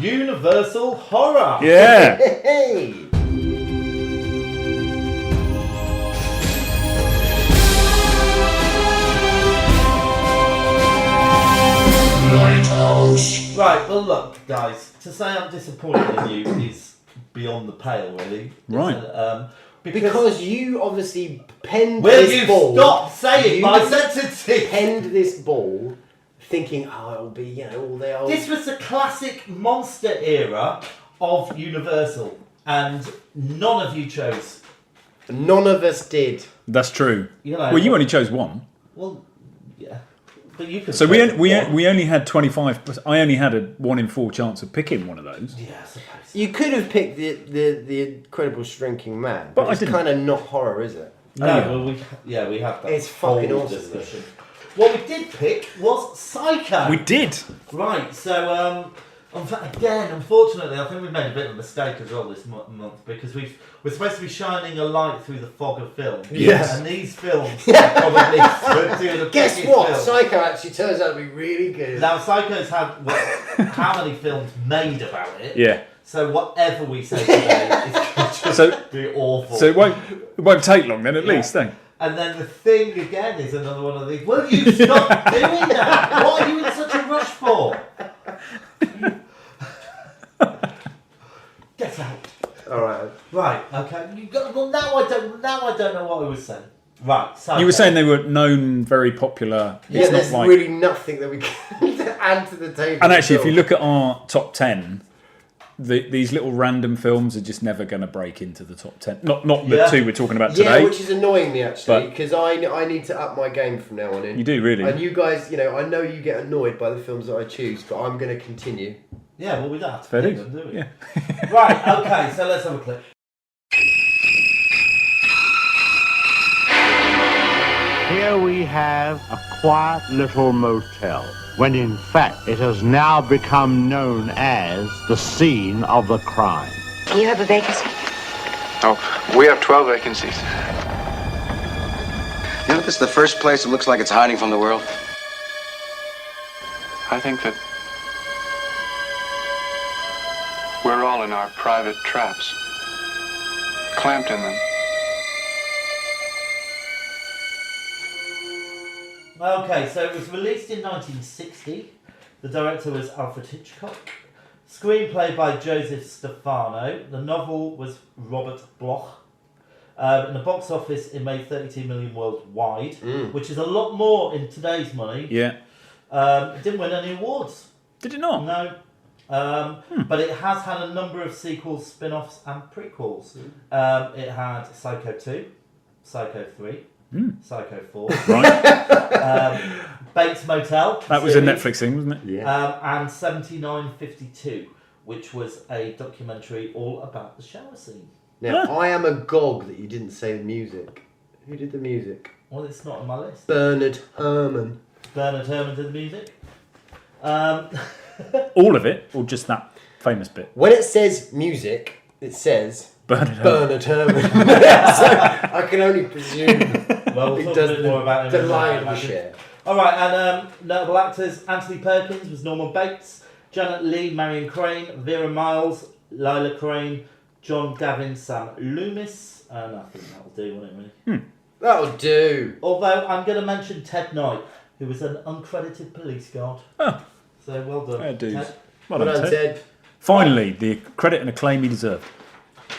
Universal horror. Yeah. Hey! Lighthouse. Right, well, look, guys, to say I'm disappointed in you is beyond the pale, really. Right. Because you obviously penned Will this you ball. stop saying You my sentences? Penned this ball, thinking, oh, it'll be, you know, all the old. This was the classic monster era of Universal, and none of you chose. None of us did. That's true. You know, Well, you only chose one. Well, yeah, but you could. So we only had 25. I only had a 1 in 4 chance of picking one of those. Yeah, I suppose. You could have picked the Incredible Shrinking Man, But but I it's didn't. kind of not horror, is it? No, yeah. well, we have that. It's fucking whole awesome, discussion. What we did pick was Psycho. We did. Right, so again, unfortunately, I think we've made a bit of a mistake as well this month because we're supposed to be shining a light through the fog of film. Yes. And these films are probably two of the Guess biggest what? films. Psycho actually turns out to be really good. Now, Psycho's had how many films made about it? Yeah. So whatever we say today is going to just be awful. So it won't take long then, at least. Then. And then The Thing again is another one of these. Will you stop doing that? What are you in such a rush for? Get out. All right. Right. Okay. You got. Well, now I don't know what I was saying. Right. So You were saying they were known, very popular. Yeah, It's there's not like. really nothing that we can add to the table. And actually, if you look at our top 10, these little random films are just never going to break into the top 10. Not the two we're talking about Yeah, today. which is annoying me actually, But- because I need to up my game from now on in. You do, really. And you guys, I know you get annoyed by the films that I choose, but I'm going to continue. Yeah, well, we don't have to Fair pick dues. them, do we? Yeah. Right, okay, so let's have a clip. Here we have a quiet little motel, when in fact it has now become known as the scene of the crime. Do you have a vacancy? Oh, we have 12 vacancies. You know, this is the first place that looks like it's hiding from the world. I think that we're all in our private traps, clamped in them. Okay, so it was released in 1960. The director was Alfred Hitchcock. Screenplay by Joseph Stefano. The novel was Robert Bloch. In the box office, it made 32 million worldwide, which is a lot more in today's money. Yeah. It didn't win any awards. Did it not? No. But it has had a number of sequels, spin-offs and prequels. It had Psycho 2, Psycho 3, Psycho 4, Right. Bates Motel. That was a series, Netflix thing, wasn't it? Yeah. and 7952, which was a documentary all about the shower scene. Now, I am agog that you didn't say the music. Who did the music? Well, it's not on my list. Bernard Herrmann. Bernard Herrmann did the music. All of it, or just that famous bit? When it says music, it says Bernard Bernard Herrmann. So I can only presume Well, we'll he talk does a bit more about him the in a minute, I lion's imagine. share. Alright, and notable actors, Anthony Perkins was Norman Bates, Janet Leigh, Marion Crane, Vera Miles, Lila Crane, John Gavin, Sam Loomis, and I think that'll do, won't it, really? That'll do. Although, I'm going to mention Ted Knight, who was an uncredited police guard. Oh. So, well done, Fair dues. Ted. Well Well done, done, Ted. Ted. Finally, the credit and acclaim he deserved.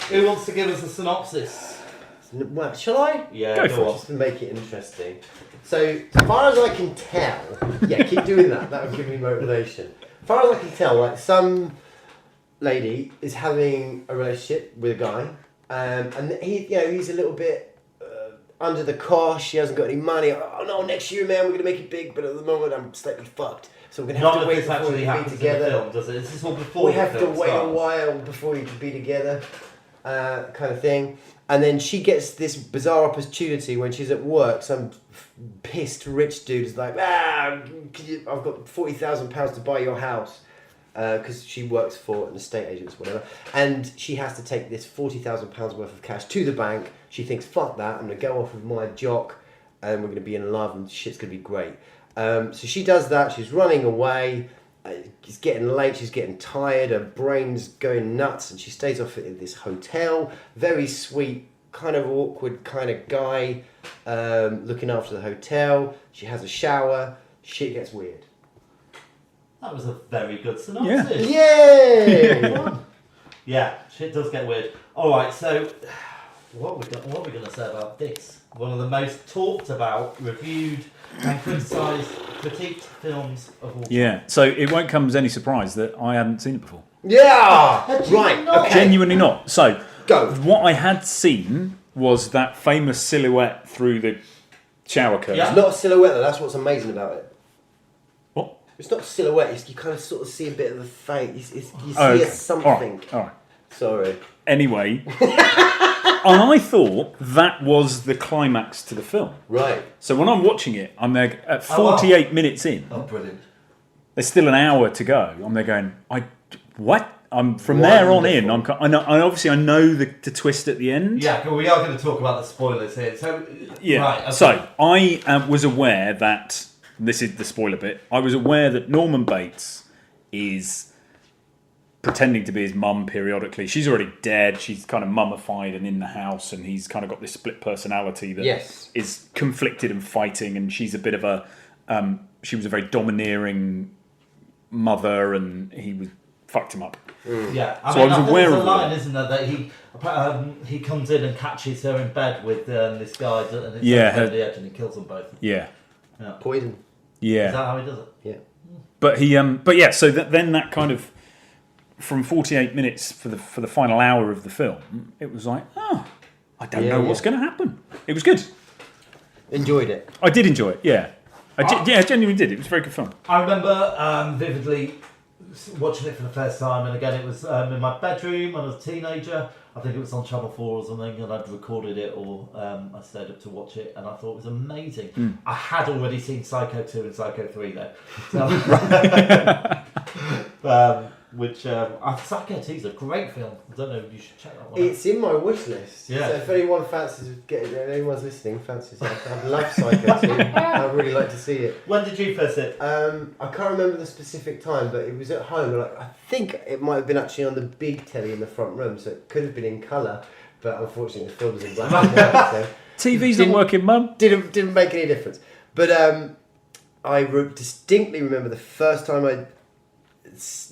Who wants to give us a synopsis? Well, shall I? Yeah, Go for it. on. Just to make it interesting. So, as far as I can tell, yeah, keep doing that. That will give me motivation. As far as I can tell, like some lady is having a relationship with a guy, and he's a little bit under the cosh. She hasn't got any money. Oh no, next year, man, we're gonna make it big. But at the moment, I'm slightly fucked. So we're gonna have None to of wait this before we actually can happens be in the together. film, does it? This is all before We the have to film wait a starts. while before we can be together, kind of thing. And then she gets this bizarre opportunity when she's at work. Some pissed rich dude is like, I've got £40,000 to buy your house. Because she works for an estate agent or whatever. And she has to take this £40,000 worth of cash to the bank. She thinks, fuck that, I'm going to go off with my jock and we're going to be in love and shit's going to be great. So she does that, she's running away. It's getting late, she's getting tired, her brain's going nuts, and she stays off at this hotel. Very sweet, kind of awkward kind of guy looking after the hotel. She has a shower, shit gets weird. That was a very good synopsis. Yay! Yeah, shit does get weird. Alright, so what are we going to say about this? One of the most talked about, reviewed and critiqued films of all time. Yeah, so it won't come as any surprise that I hadn't seen it before. Yeah! Had you Right, not? okay. Genuinely not. So, Go. what I had seen was that famous silhouette through the shower curtain. Yeah. It's not a silhouette though, that's what's amazing about it. What? It's not a silhouette, you kind of sort of see a bit of the face. You see Oh, okay. something. All right. Sorry. Anyway, and I thought that was the climax to the film. Right. So when I'm watching it, I'm there at 48 minutes in. Oh, brilliant. There's still an hour to go. I'm there going, what? I'm from there on in. I know the twist at the end. Yeah, but we are going to talk about the spoilers here. So, Yeah. Right, okay. So I was aware that this is the spoiler bit. I was aware that Norman Bates is pretending to be his mum periodically. She's already dead. She's kind of mummified and in the house, and he's kind of got this split personality that Yes. is conflicted and fighting. And she's a bit of a she was a very domineering mother, and he fucked him up. Yeah, So I was aware there's a of line, that. isn't there, that he comes in and catches her in bed with this guy, and it's Yeah, over the edge, and he kills them both. Yeah, Poison. yeah. Is that how he does it? Yeah. But he, but yeah. So then that kind of from 48 minutes for the final hour of the film, it was like, I don't know what's going to happen. It was good. Enjoyed it. I did enjoy it. Yeah, I genuinely did. It was very good fun. I remember vividly watching it for the first time, and again, it was in my bedroom when I was a teenager. I think it was on Channel 4 or something, and I'd recorded it, or I stayed up to watch it, and I thought it was amazing. I had already seen Psycho 2 and Psycho 3 though. So, Psycho 2 is a great film. I don't know, you should check that one out. It's in my wish list. Yeah. So if anyone fancies anyone's listening, fancies it, I love Psycho 2. I'd really like to see it. When did you first see it? I can't remember the specific time, but it was at home. Like, I think it might have been actually on the big telly in the front room, so it could have been in colour, but unfortunately the film was in black and white. So TV's not working, Mum. Didn't make any difference. But I distinctly remember the first time I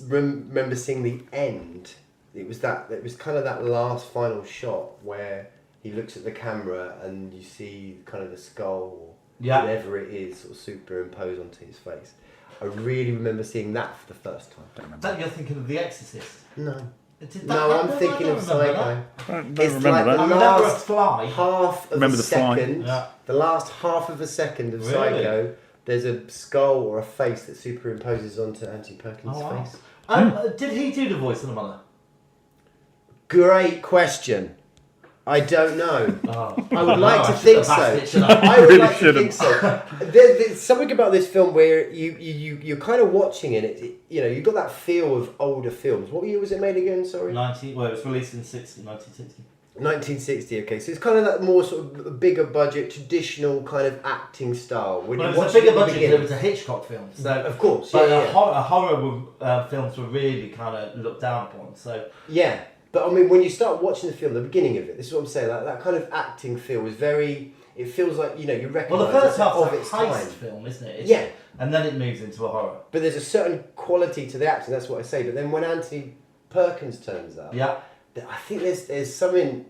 remember seeing the end. It was kind of that last final shot where he looks at the camera and you see kind of the skull or whatever it is sort of superimposed onto his face. I really remember seeing that for the first time. That you're thinking of The Exorcist? No. I'm thinking of Psycho. It's like the last half of Remember a the fly? second. Yeah. The last half of a second of Psycho. There's a skull or a face that superimposes onto Anthony Perkins' face. Did he do the voice of the mother? Great question. I don't know. Oh. I would like to think so. I would like to think so. There's something about this film where you're kind of watching it. You've got that feel of older films. What year was it made again? Sorry. It was released in 1960. 1960. Okay, so it's kind of that more sort of bigger budget, traditional kind of acting style. When Well, you it was watch a bigger it at the budget. beginning- It was a Hitchcock film, so Of course, But yeah. horror films were really kind of looked down upon. So Yeah, but I mean, when you start watching the film, the beginning of it, this is what I'm saying. Like that kind of acting feel is very. It feels like you recognise. well, the first half of is a its heist time. film, isn't it? Yeah. And then it moves into a horror. But there's a certain quality to the acting. That's what I say. But then when Anthony Perkins turns up, Yeah. I think there's something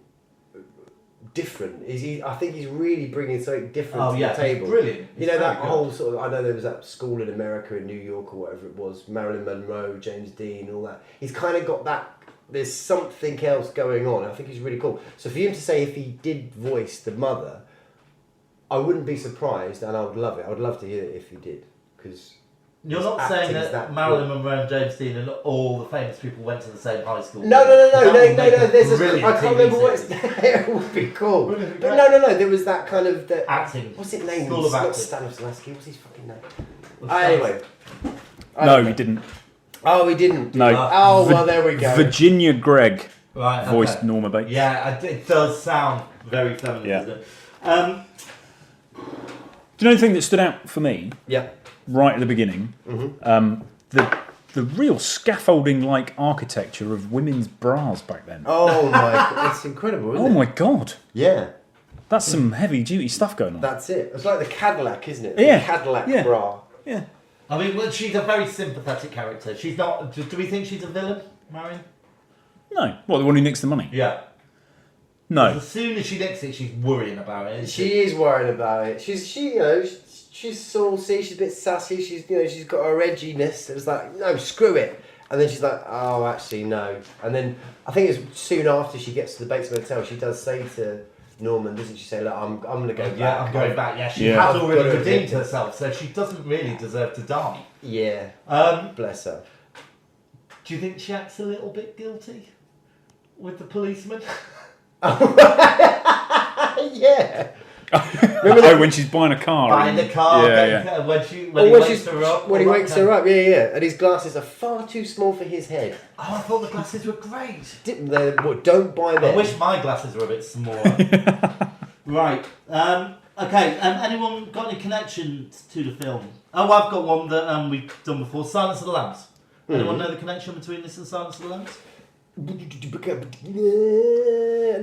different. I think he's really bringing something different to the table. Brilliant. You know, that whole sort of, I know there was that school in America, in New York or whatever it was, Marilyn Monroe, James Dean, all that. He's kind of got that, there's something else going on. I think he's really cool. So for him to say if he did voice the mother, I wouldn't be surprised and I would love it. I would love to hear it if he did. Because you're not saying that Marilyn Monroe and James Dean and all the famous people went to the same high school? No. There's brilliant I can't TV remember what it's. series. It would be cool. But no. There was that kind of acting. What's his name? School of Not acting. Stanislavski. What's his fucking name? Anyway. No, he didn't. Oh, he didn't. No. Oh, well, there we go. Virginia Gregg Right, voiced Norma Bates. Yeah, it does sound very feminine, Yeah. doesn't it? Do you know the thing that stood out for me? Yeah. Right at the beginning, the real scaffolding-like architecture of women's bras back then. Oh my god, it's incredible, isn't it? Oh my god, Yeah, that's some heavy-duty stuff going on. that's it. It's like the Cadillac, isn't it? Yeah. The Cadillac Yeah. bra. Yeah. I mean, well, she's a very sympathetic character. She's not. Do we think she's a villain, Marion? No, what, the one who nicks the money? Yeah. No. As soon as she nicks it, she's worrying about it. She is worried about it. She's saucy. She's a bit sassy. She's got her edginess. It was like, no, screw it. And then she's like, oh, actually, no. And then I think it's soon after she gets to the Bates Motel, she does say to Norman, doesn't she say, look, I'm going to go back. Yeah, I'm going back. Yeah, she Yeah. has I've already got to redeemed admit it. herself, so she doesn't really deserve to die. Yeah. Um, Bless her. do you think she acts a little bit guilty with the policeman? Yeah. When she's buying a car. Buying the car, Yeah. when he wakes her up. When he all that wakes kind her of- up, yeah. And his glasses are far too small for his head. Oh, I thought the glasses were great. Don't buy them. I wish my glasses were a bit smaller. Right. Okay. Anyone got any connections to the film? Oh, I've got one that we've done before. Silence of the Lambs. Anyone know the connection between this and Silence of the Lambs?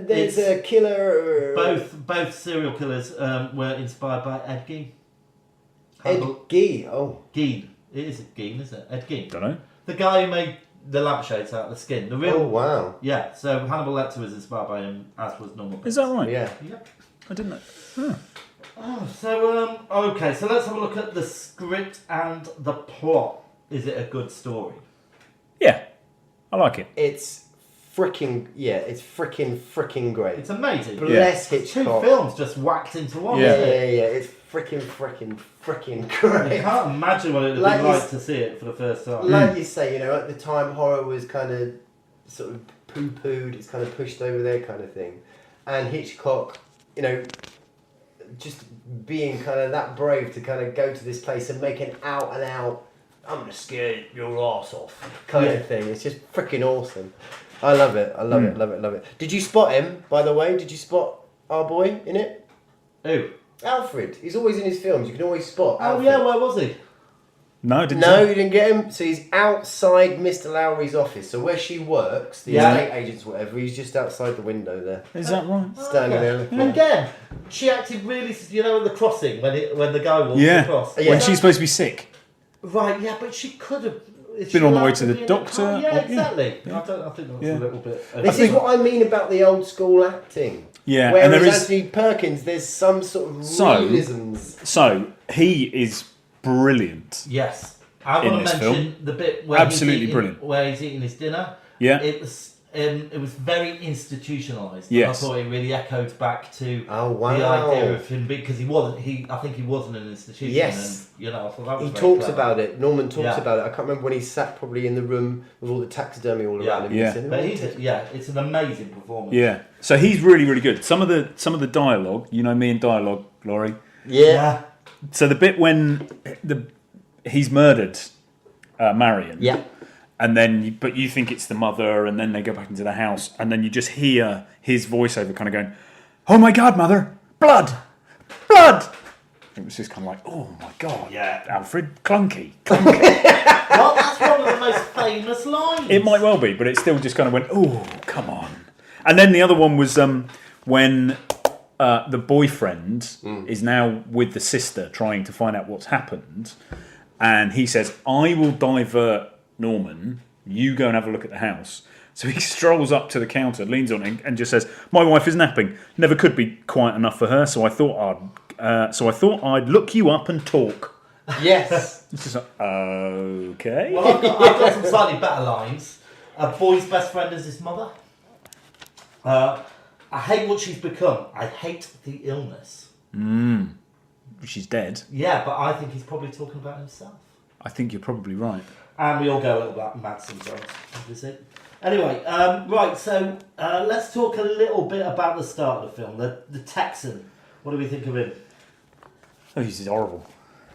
There's a killer. Both serial killers were inspired by Ed Gein. Ed Gein. Oh, Gein. It is Gein, isn't it? Ed Gein. Don't know. The guy who made the lampshades out of the skin. The real. Oh wow. Yeah. So Hannibal Lecter was inspired by him, as was Norman Bates. Is that right? Yeah. Yep. I didn't know. Huh. Oh, so okay. So let's have a look at the script and the plot. Is it a good story? Yeah. I like it. It's freaking great. It's amazing. Bless Two Hitchcock. films just whacked into one. Yeah. Isn't it? Yeah. It's freaking You great. can't imagine what it would Like be you like s- to see it for the first time. Like you say, at the time horror was kind of sort of poo-pooed, it's kind of pushed over there kind of thing. And Hitchcock, just being kind of that brave to kind of go to this place and make an out and out, I'm going to scare your arse off kind of thing. It's just freaking awesome. I love it. I love it. Did you spot him, by the way? Did you spot our boy in it? Who? Alfred. He's always in his films. You can always spot Oh Alfred. yeah, where was he? No, didn't No, you? you didn't get him. So he's outside Mr. Lowry's office. So where she works, the estate agents, whatever, he's just outside the window there, Is that right? standing there looking. And again, she acted really, at the crossing when the guy walks Yeah. across. When she's supposed to be sick. Right, yeah, but she could have Been on the way to the doctor, Yeah, or- yeah. exactly. Yeah. I think that's Yeah. a little bit. This is what I mean about the old school acting. Yeah, Whereas and there is. Anthony Perkins, there's some sort of So- realisms. So he is brilliant. Yes. I in want this to mention film. the bit where Absolutely brilliant. Where he's eating his dinner. Yeah. It was very institutionalised. Yes. I thought it really echoed back to Oh, wow. the idea of him because I think he wasn't an institution. Yes. And, I thought that was He very talks clever. about it. Norman talks Yeah. about it. I can't remember when he sat probably in the room with all the taxidermy all around him. Yeah. He said, But it's an amazing performance. Yeah. So he's really, really good. Some of the dialogue, me and dialogue, Laurie. yeah. So the bit when he's murdered Marion. Yeah. And then, but you think it's the mother, and then they go back into the house, and then you just hear his voiceover kind of going, "Oh my God, mother, blood, blood!" It was just kind of like, "Oh my God, Yeah. Alfred, clunky." Well, that's one of the most famous lines. It might well be, but it still just kind of went, "Oh, come on." And then the other one was when the boyfriend is now with the sister trying to find out what's happened, and he says, "I will divert Norman, you go and have a look at the house." So he strolls up to the counter, leans on it, and just says, "My wife is napping. Never could be quiet enough for her. So I thought I'd look you up and talk." Yes. It's just like, okay. Well, I've got some slightly better lines. A boy's best friend is his mother. I hate what she's become. I hate the illness. She's dead. Yeah, but I think he's probably talking about himself. I think you're probably right. And we all go a little bit mad sometimes, obviously. Anyway, right, so let's talk a little bit about the start of the film. The Texan. What do we think of him? Oh, he's horrible.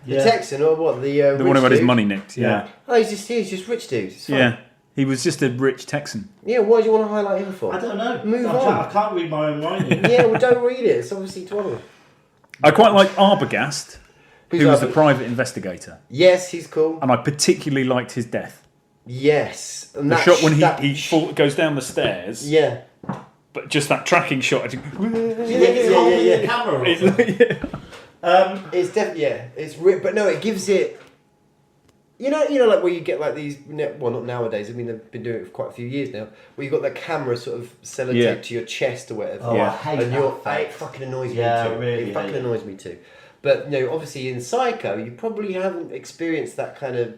The Texan or what? The The one who had his dude? money nicked. Yeah. Oh, he's just rich dude. It's fine. Yeah. He was just a rich Texan. Yeah, why do you want to highlight him for? I don't know. Move I'm on. trying- I can't read my own writing. Yeah, well, don't read it. It's obviously twaddle. I quite like Arbogast, Who's who was the Arbogast? private investigator. Yes, he's cool. And I particularly liked his death. Yes. And The that shot when that goes down the stairs, Yeah. but just that tracking shot. Do you think he's holding the camera or something? It's definitely it's but no, it gives it. You know, like where you get like these. Well, not nowadays. I mean, they've been doing it for quite a few years now. Where you got the camera sort of sellotaped Yeah. to your chest or whatever. Oh, I hate and that it fact. fucking annoys Yeah, me too. really It fucking hate it. annoys me too. But obviously in Psycho, you probably haven't experienced that kind of.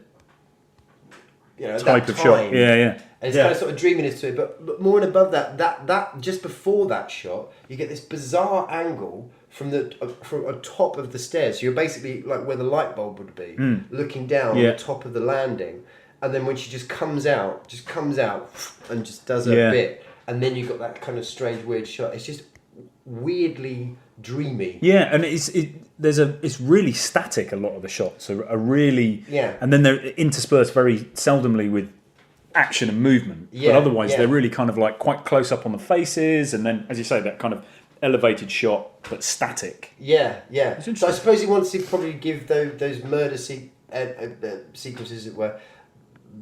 Type that of shot. time. Yeah. And it's Yeah. kind of sort of dreaminess to it, but more and above that just before that shot, you get this bizarre angle from a top of the stairs. So you're basically like where the light bulb would be, looking down on Yeah. the top of the landing, and then when she just comes out and just does her Yeah. bit, and then you've got that kind of strange, weird shot. It's just weirdly dreamy. Yeah, and it's really static. A lot of the shots are really and then they're interspersed very seldomly with action and movement. Yeah, but otherwise, yeah. they're really kind of like quite close up on the faces, and then, as you say, that kind of elevated shot but static. Yeah. interesting. So I suppose he wants to probably give those murder sequences, as it were,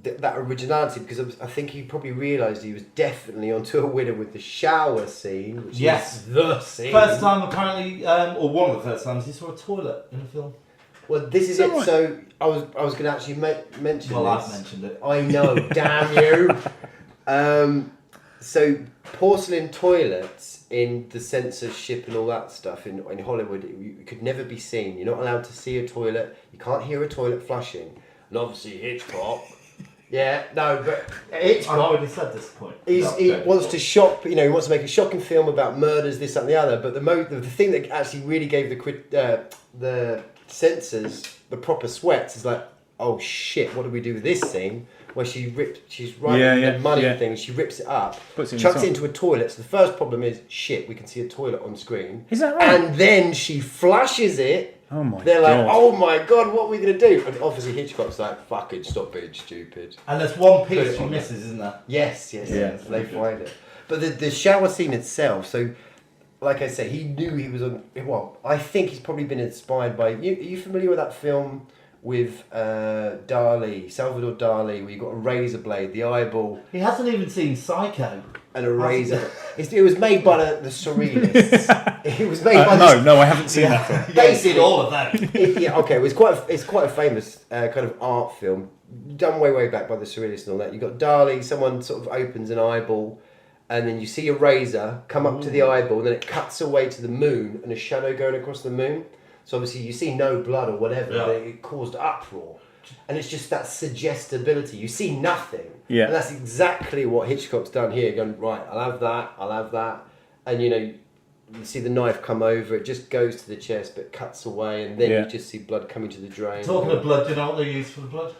that originality, because I think he probably realised he was definitely onto a winner with the shower scene, which Yes. is the scene. First time, apparently, or one of the first times, he saw a toilet in a film. Well, this is that it. right? So I was going to actually mention Well, this. I've mentioned it. I know, damn you. So porcelain toilets, in the censorship and all that stuff in Hollywood, it could never be seen. You're not allowed to see a toilet. You can't hear a toilet flushing. And obviously Hitchcock, Yeah, no, but I've Hitchcock, already said this point. he wants to shock, he wants to make a shocking film about murders, this, that, and the other. But the thing that actually really gave the censors the proper sweats is like, oh shit, what do we do with this scene? Where she's writing the money thing, she rips it up, chucks it into a toilet. So the first problem is, shit, we can see a toilet on screen. Is that right? And then she flushes it. Oh my They're God. like, oh my God, what are we going to do? And obviously Hitchcock's like, fucking stop being stupid. And there's one Put it piece she on misses, isn't there? Yes, they find it. But the shower scene itself, so like I say, he knew he was on, well, I think he's probably been inspired by, are you familiar with that film with Salvador Dali, where you got a razor blade, the eyeball. He hasn't even seen Psycho. And a razor. It was made by the Surrealists. It was made by No, I haven't seen that film. They did all of that. Okay, it's quite a famous kind of art film, done way back by the Surrealists and all that. You got Dali, someone sort of opens an eyeball, and then you see a razor come up to the eyeball, and then it cuts away to the moon, and a shadow going across the moon. So obviously you see no blood or whatever, but it caused uproar. And it's just that suggestibility. You see nothing. Yeah. And that's exactly what Hitchcock's done here, going, right, I'll have that. And you see the knife come over, it just goes to the chest, but cuts away, and then you just see blood coming to the drain. Talking of blood, do you know what they use for the blood?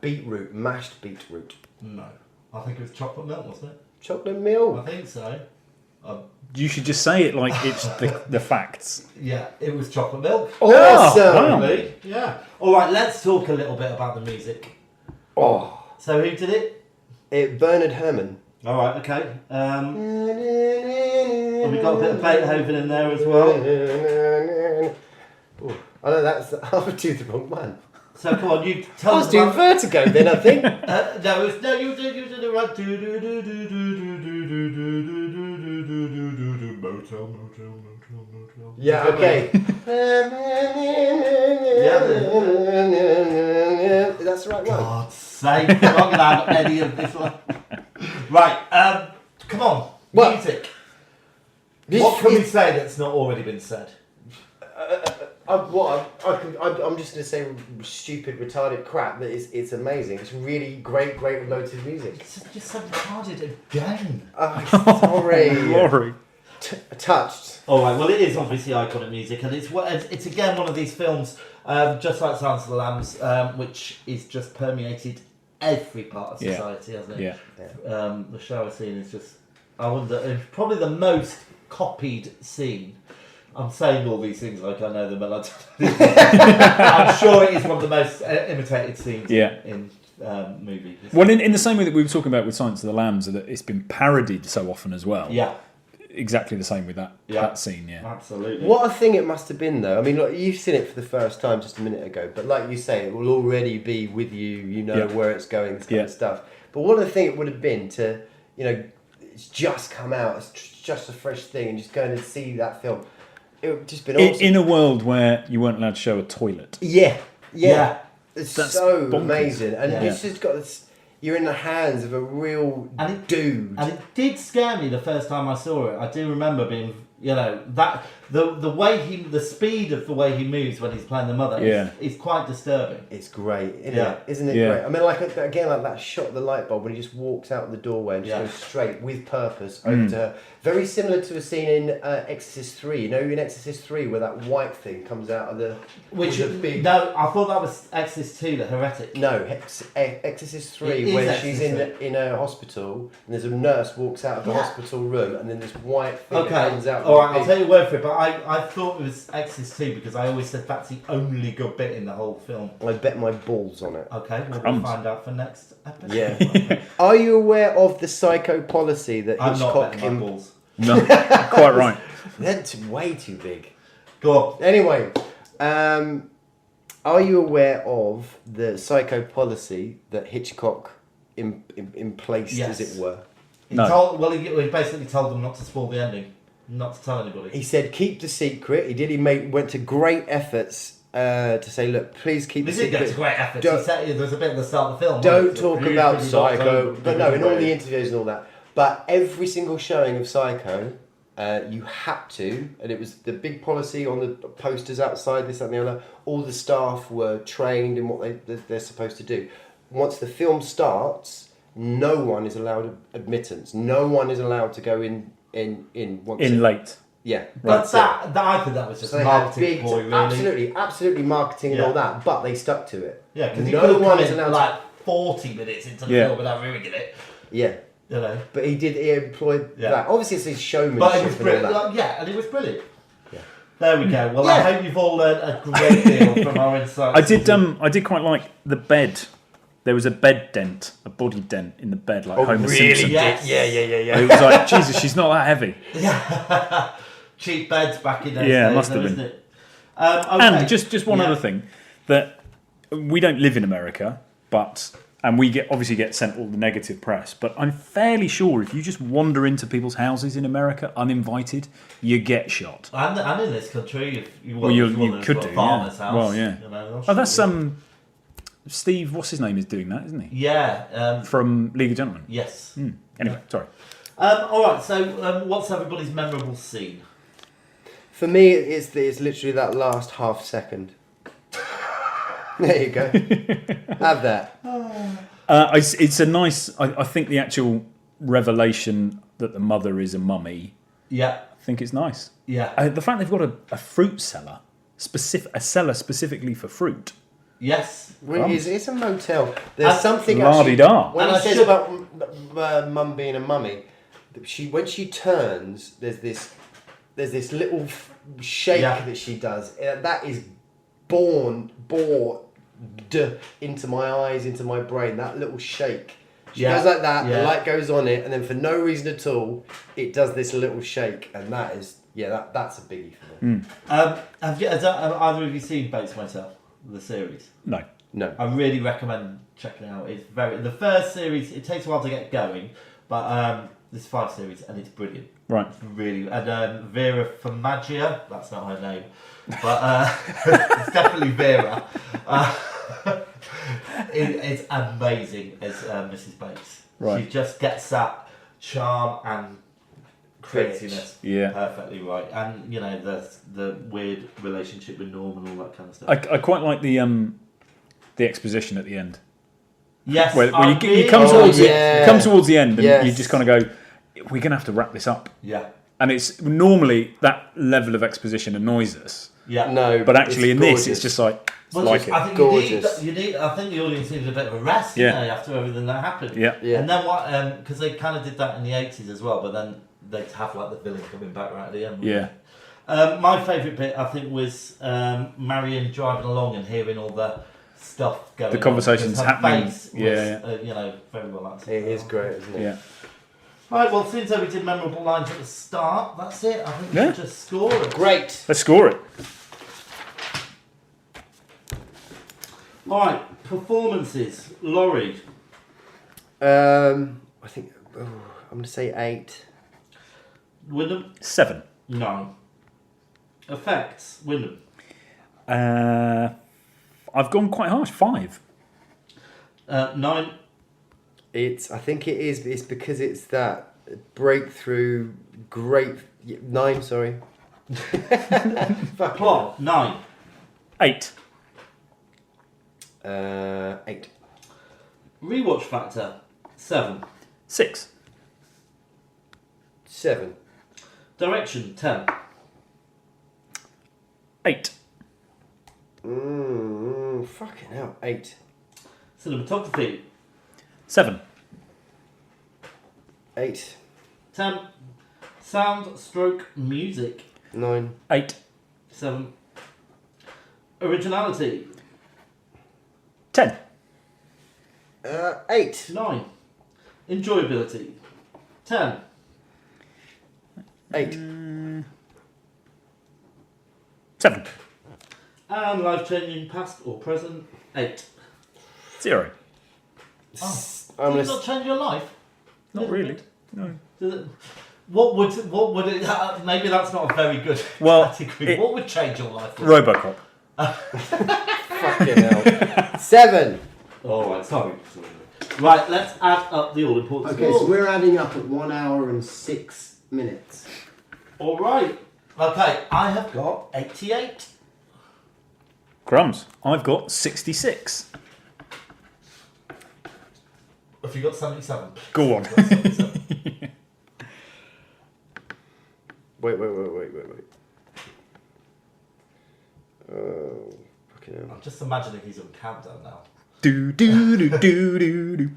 Beetroot, mashed beetroot. No. I think it was chocolate milk, wasn't it? Chocolate milk? I think so. You should just say it like it's the facts. Yeah, it was chocolate milk. Awesome! Wow. Yeah. All right, let's talk a little bit about the music. Oh. So who did it? Bernard Herrmann. All right, okay. Have we got a bit of Beethoven in there as well? Oh, I know that's I'll do the wrong man. So come on, you tell us. I was doing Vertigo then, I think. No, you did it right. Motel. Yeah, okay. That's the right one. God's sake, I'm not going to have any of this one. Right, come on. What? Music. What can we say that's not already been said? I'm just going to say stupid, retarded crap. That it's amazing. It's really great emotive music. It's just so retarded again. Sorry. Laurie. Touched. All right. Well, it is obviously iconic music, and it's again one of these films, just like Silence of the Lambs, which is just permeated every part of society, hasn't it? Yeah. The shower scene is just, I wonder, it's probably the most copied scene. I'm saying all these things like I know them, but I'm sure it is one of the most imitated scenes in movies. Well, in the same way that we were talking about with Silence of the Lambs, that it's been parodied so often as well. Yeah. Exactly the same with that scene, yeah. Absolutely. What a thing it must have been, though. I mean, look, you've seen it for the first time just a minute ago, but like you say, it will already be with you, where it's going, this kind of stuff. But what a thing it would have been to, it's just come out, it's just a fresh thing, and just going to see that film. It would have just been awesome. In a world where you weren't allowed to show a toilet. Yeah. It's That's so bonkers. amazing. And it's just got this, you're in the hands of a real dude. And it did scare me the first time I saw it. I do remember being, that the way the speed of the way he moves when he's playing the mother is quite disturbing. It's great, isn't it great? I mean, like that shot of the light bulb when he just walks out the doorway and just goes straight with purpose over to her. Very similar to a scene in Exorcist 3. In Exorcist 3 where that white thing comes out of the... No, I thought that was Exorcist 2, the heretic. No, Exorcist 3 where she's in a hospital and there's a nurse walks out of the hospital room and then this white thing comes out. All right, I'll take your word for it, but I thought it was Exorcist 2 because I always said that's the only good bit in the whole film. I bet my balls on it. Okay, we'll find out for next episode. Yeah. Okay. Are you aware of the psycho policy that I'm Hitchcock... not betting my balls. No, quite right. That's way too big. Go on. Anyway, are you aware of the psycho policy that Hitchcock emplaced, as it were? He basically told them not to spoil the ending, not to tell anybody. He said keep the secret. He went to great efforts to say, look, please keep the secret. He did go to great efforts. He said there's a bit at the start of the film. Don't talk about Psycho. But no, in all the interviews and all that. But every single showing of Psycho, you had to, and it was the big policy on the posters outside, this, that and the other, all the staff were trained in what they're supposed to do. Once the film starts, no one is allowed admittance. No one is allowed to go in late. Yeah. But that I think that was just So they marketing had big, ploy, really. absolutely marketing and all that, but they stuck to it. Yeah, because no one is allowed like 40 minutes into the film without ruining it. Yeah. You know. But he employed that. Obviously, it's his showmanship. But it was and all brilliant. that. And it was brilliant. Yeah. There we go. Well, I hope you've all learned a great deal from our insights. I did quite like the bed. There was a bed dent, a body dent in the bed, like Homer Simpson. Yes. Yeah. It was like, Jesus, she's not that heavy. Yeah. Cheap beds back in those Yeah, days, must have isn't been. it? Okay. And just one other thing, that we don't live in America, and we obviously get sent all the negative press, but I'm fairly sure if you just wander into people's houses in America uninvited, you get shot. And in this country, if you could do, farmer's yeah. house. Well, yeah. You know, Oh, that's Steve, what's his name, is doing that, isn't he? Yeah. From League of Gentlemen. Yes. Anyway, sorry. All right. So, what's everybody's memorable scene? For me, it's literally that last half second. There you go. Have that. It's a nice. I think the actual revelation that the mother is a mummy. Yeah. I think it's nice. Yeah. The fact they've got a fruit cellar, a cellar specifically for fruit. Yes. Well, it's a motel. There's And something la-di-da. when And he I says should- about mum being a mummy, when she turns, there's this little shake that she does. That is bored into my eyes, into my brain. That little shake. She goes like that. Yeah. The light goes on it, and then for no reason at all, it does this little shake, and that is that's a biggie for me. Have either of you seen Bates Motel, the series? No. I really recommend checking it out. It's the first series. It takes a while to get going, but there's 5 series and it's brilliant. Right. It's really and Vera Farmiga. That's not her name, but it's definitely Vera. It's amazing as Mrs. Bates. Right. She just gets that charm and craziness perfectly right, and you know the weird relationship with Norm and all that kind of stuff. I quite like the exposition at the end. Yes, where you come towards the end and you just kind of go, we're going to have to wrap this up. Yeah. And it's normally that level of exposition annoys us. Yeah. No. But actually in this, it's just like, it. I think gorgeous. You need. I think the audience needed a bit of a rest, after everything that happened. Yeah. And then what? Because they kind of did that in the 80s as well, but then they'd have like the villain coming back right at the end. Yeah. My favourite bit, I think, was Marion driving along and hearing all the stuff going on. The conversations happening. Face was, very well answered. It is great, isn't it? Yeah. Right, well, since we did memorable lines at the start, that's it. I think we should just score it. Great. Let's score it. All right, performances. Laurie. I think I'm going to say 8. Wyndham. 7. 9. Effects. Wyndham. I've gone quite harsh. 5. 9. I think it is. It's because it's that breakthrough. Great 9. Sorry. Plot. 9. 8. 8. Rewatch factor. 7. 6. 7. Direction. 10. 8. Fucking hell. 8. Cinematography. 7. 8. 10. Sound stroke music. 9. 8. 7. Originality. 10. 8. 9. Enjoyability. 10. 8. 7. And life-changing past or present. 8. 0. Oh, I'm did it gonna not change your life? Not really. No. Did it? What would it? Maybe that's not a very good category. What would change your life? Robocop. Fucking hell. 7. All right, sorry. Right, let's add up the all-important Okay, scores. so we're adding up at 1 hour and 6 minutes. All right. Okay, I have got 88. Crumbs. I've got 66. Have you got 77? Go on. Wait. Oh, fucking hell. I'm just imagining he's on countdown now. Do do do do do do.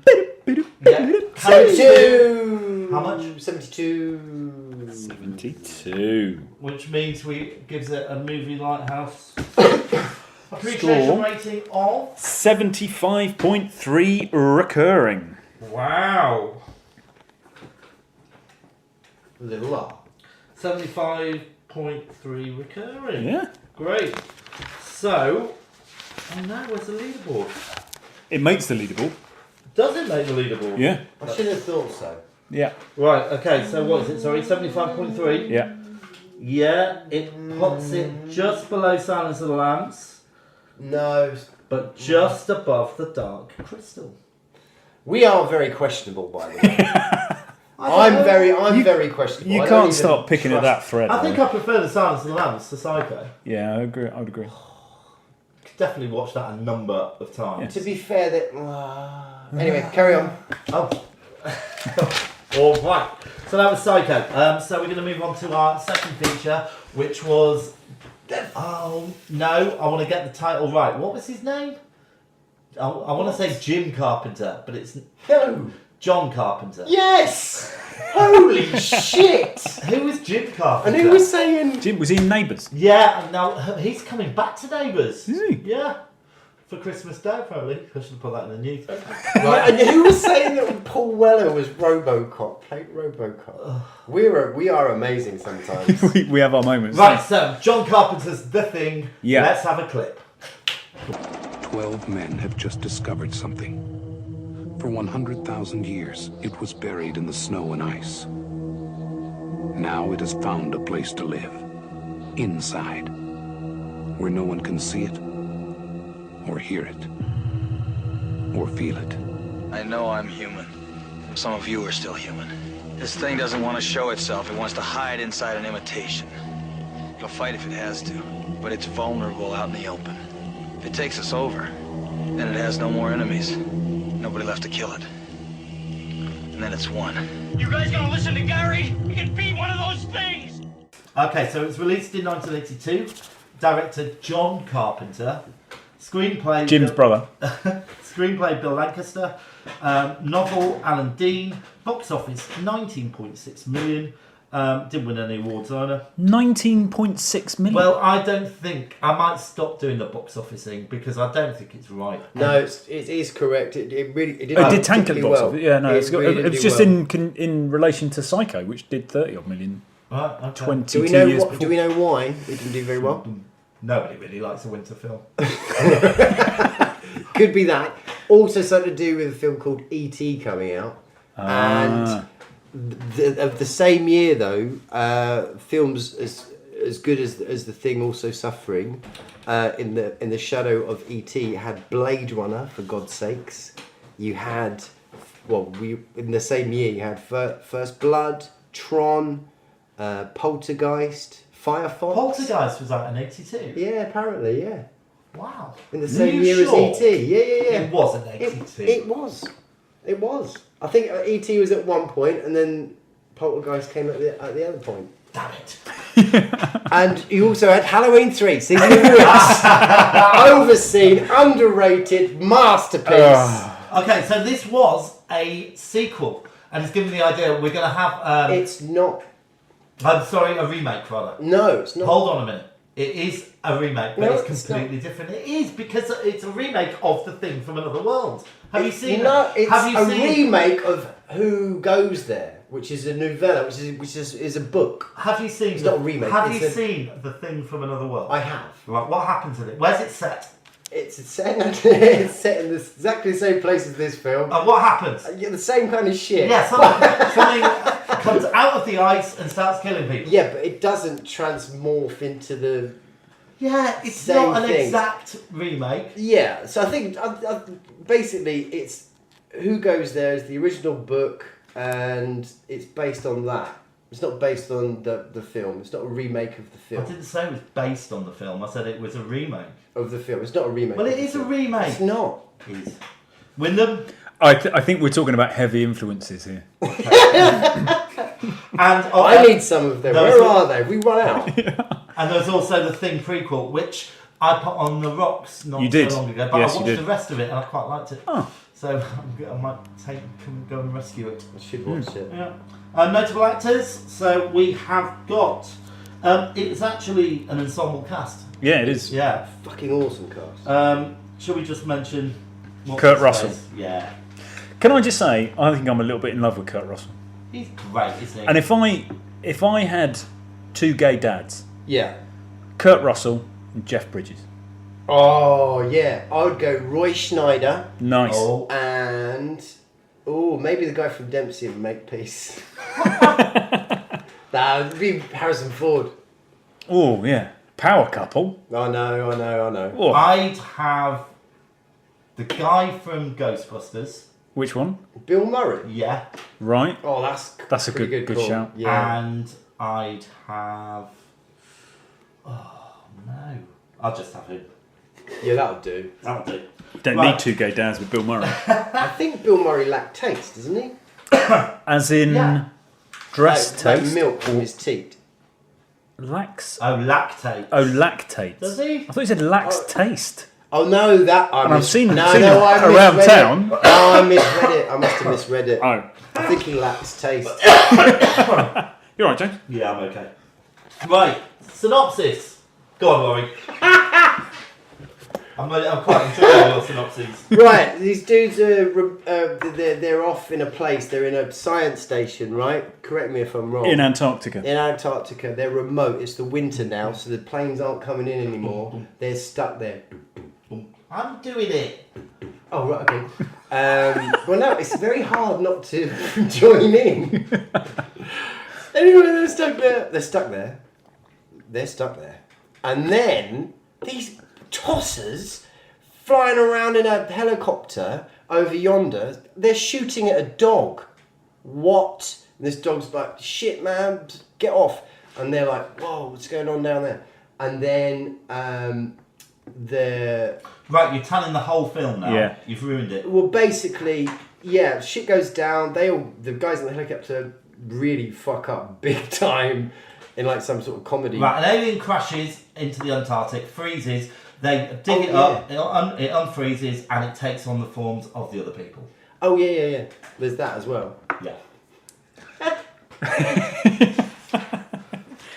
Yeah. 72! How much? 72. 72. Which means gives it a movie Lighthouse appreciation Score. rating of 75.3 recurring. wow. Little R. 75.3 recurring. Yeah. Great. So, now where's the leaderboard? It makes the leaderboard. Does it make the leaderboard? Yeah. I should have thought so. Yeah. Right, okay, so what is it? Sorry, 75.3? Yeah. Yeah, it puts it just below Silence of the Lambs, No. but just above the Dark Crystal. We are very questionable, by the way. I'm very questionable. You I don't can't even start picking at trust- that thread. I think though. I prefer the Silence of the Lambs to Psycho. Yeah, I agree. I would agree. Could definitely watch that a number of times. To be fair, that anyway, carry on. Oh. All right. So that was Psycho. So we're going to move on to our second feature, which was... Oh, no. I want to get the title right. What was his name? I want to say Jim Carpenter, but it's No. John Carpenter. Yes. Holy shit! Who was Jim Carpenter? And who was saying? Jim, was he in Neighbours? Yeah, now he's coming back to Neighbours. Is he? Yeah. For Christmas Day, probably. I should have put that in the news. Right, and who was saying that Paul Weller was RoboCop? Played RoboCop. We are amazing sometimes. we have our moments. Right, so John Carpenter's The Thing. Yeah. Let's have a clip. 12 men have just discovered something. For 100,000 years, it was buried in the snow and ice. Now it has found a place to live. Inside. Where no one can see it, or hear it, or feel it. I know I'm human. Some of you are still human. This thing doesn't want to show itself. It wants to hide inside an imitation. It'll fight if it has to, but it's vulnerable out in the open. If it takes us over, then it has no more enemies. Nobody left to kill it. And then it's won. You guys gonna listen to Gary? He can beat one of those things! Okay, so it was released in 1982. Director John Carpenter. Screenplay... Jim's brother. Screenplay Bill Lancaster. Novel Alan Dean. Box office 19.6 million. Didn't win any awards either. 19.6 million. Well, I don't think... I might stop doing the box office thing because I don't think it's right. No, it is correct. It did tank at the box office. Yeah, no, it was just well. in relation to Psycho, which did 30 odd million. Right, okay. 22 Do years before. do we know why it didn't do very well? Nobody really likes a winter film. Could be that. Also something to do with a film called E.T. coming out. And of the same year, though, films as good as The Thing also suffering, in the shadow of E.T. had Blade Runner, for God's sakes. You had, in the same year, you had First Blood, Tron, Poltergeist, Firefox. Poltergeist was out in 82? Yeah, apparently, yeah. Wow. In the same You year sure? as E.T. Yeah. It wasn't 82. It was. I think E.T. was at one point, and then Poltergeist came at the other point. Damn it. And you also had Halloween 3, Season of the Witch. Overseen, underrated masterpiece. Okay, so this was a sequel, and it's given the idea we're going to have... It's not. I'm sorry, a remake, rather. No, it's not. Hold on a minute. It is a remake, but No, it's it's completely different. It is, because it's a remake of The Thing from Another World. Have you seen No, it? it's Have you a seen remake of Who Goes There, which is a novella, which is a book. Have you seen... It's not a remake, Have it's you a- seen The Thing from Another World? I have. Right, what happens in it? Where's it set? It's set in exactly the same place as this film. And what happens? Yeah, the same kind of shit. Yeah, something comes out of the ice and starts killing people. Yeah, but it doesn't transmorph into the... Yeah, it's Same not an thing. exact remake. Yeah, so I think basically it's Who Goes There is the original book, and it's based on that. It's not based on the film. It's not a remake of the film. I didn't say it was based on the film. I said it was a remake Of the film. It's not a remake. Well, of it the is a film. remake. It's not. It is. Wyndham? I think we're talking about heavy influences here. And I need some of them. Where are they? We run out. And there's also the Thing prequel, which I put on the rocks not You did. so long ago. But Yes, I you watched did. the rest of it and I quite liked it. Oh. So I might go and rescue it. I should watch it. Yeah. Notable actors. So we have got. It's actually an ensemble cast. Yeah, it is. Yeah. Fucking awesome cast. Shall we just mention Kurt Russell. Yeah. Can I just say, I think I'm a little bit in love with Kurt Russell. He's great, isn't he? And if I had two gay dads, Yeah. Kurt Russell and Jeff Bridges. Oh, yeah. I would go Roy Schneider. Nice. And... Oh, maybe the guy from Dempsey and Makepeace. Nah, it'd be Harrison Ford. Oh, yeah. Power couple. I know. Oh. I'd have the guy from Ghostbusters. Which one? Bill Murray. Yeah. Right. Oh, that's a good call. shout. Yeah. And I'd have... Oh, no. I'll just have him. Yeah, that'll do. That'll do. Don't Right. need two gay dads with Bill Murray. I think Bill Murray lactates, doesn't he? As in Yeah. dress like taste? milk from his teat. Lax? Oh, lactate. Oh, lactate. Does he? I thought you said lax taste. Oh no, that And I've seen no, seen no, it I around misread town. It. No, I misread it. I must have misread it. Oh. I think he lacks taste. You're right, James. Yeah, I'm okay. Right. Synopsis. Go on, Laurie. I'm quite enjoying your synopses. Right, these dudes are they're off in a place. They're in a science station, right? Correct me if I'm wrong. In Antarctica. In Antarctica, they're remote. It's the winter now, so the planes aren't coming in anymore. They're stuck there. I'm doing it. Oh, right, okay. Well, no, it's very hard not to join in. Anyway, they're stuck there. They're stuck there. They're stuck there. And then these tossers flying around in a helicopter over yonder, they're shooting at a dog. What? And this dog's like, shit, man, get off. And they're like, whoa, what's going on down there? And then Right, you're telling the whole film now. Yeah. You've ruined it. well, basically, yeah, shit goes down. The guys in the helicopter really fuck up big time in like some sort of comedy. Right, an alien crashes into the Antarctic, freezes, they dig it up, it unfreezes, and it takes on the forms of the other people. Oh, yeah. There's that as well. Yeah.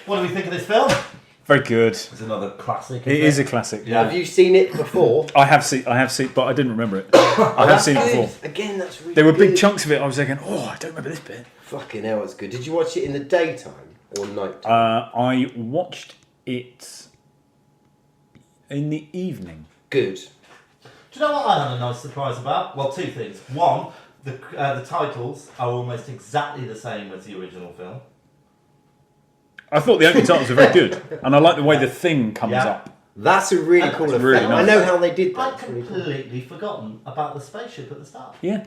What do we think of this film? Very good. It's another classic. It is a classic. Yeah. Have you seen it before? I have seen, but I didn't remember it. I have seen it before. Again, that's really There were big good. chunks of it. I was thinking, oh, I don't remember this bit. Fucking hell, it's good. Did you watch it in the daytime or night? I watched it in the evening. Good. Do you know what I had a nice surprise about? Well, two things. One, the titles are almost exactly the same as the original film. I thought the opening titles were very good, and I like the way the thing comes Yeah. up. That's a really cool effect. really I nice. know how they did that. I'd It's really cool. completely forgotten about the spaceship at the start. Yeah,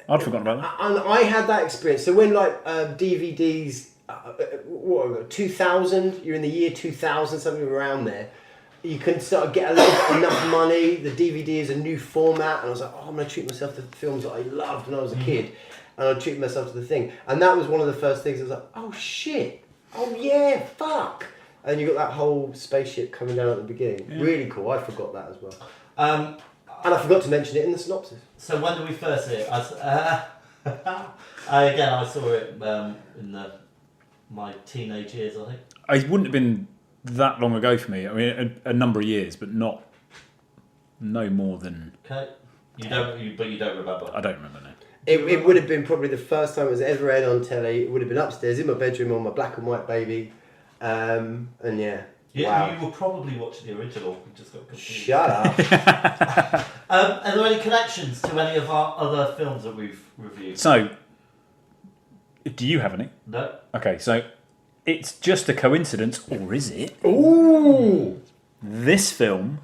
I'd forgotten about that. And I had that experience. So when like DVDs, 2000, you're in the year 2000, something around there, you can start to get enough money. The DVD is a new format, and I was like, oh, I'm going to treat myself to films that I loved when I was a kid, and I'd treat myself to the thing. And that was one of the first things I was like, oh shit, oh yeah, fuck. And you got that whole spaceship coming down at the beginning. Yeah. Really cool. I forgot that as well. And I forgot to mention it in the synopsis. So when did we first see it? Again, I saw it in my teenage years, I think. It wouldn't have been that long ago for me. I mean, a number of years, but no more than. Okay. But you don't remember. I don't remember now. It would have been probably the first time it was ever aired on telly. It would have been upstairs in my bedroom on my black and white baby. And yeah. Yeah, Wow. you were probably watching the original. You just got confused. Shut up. Are there any connections to any of our other films that we've reviewed? So, do you have any? No. Okay, so it's just a coincidence, or is it? Ooh. This film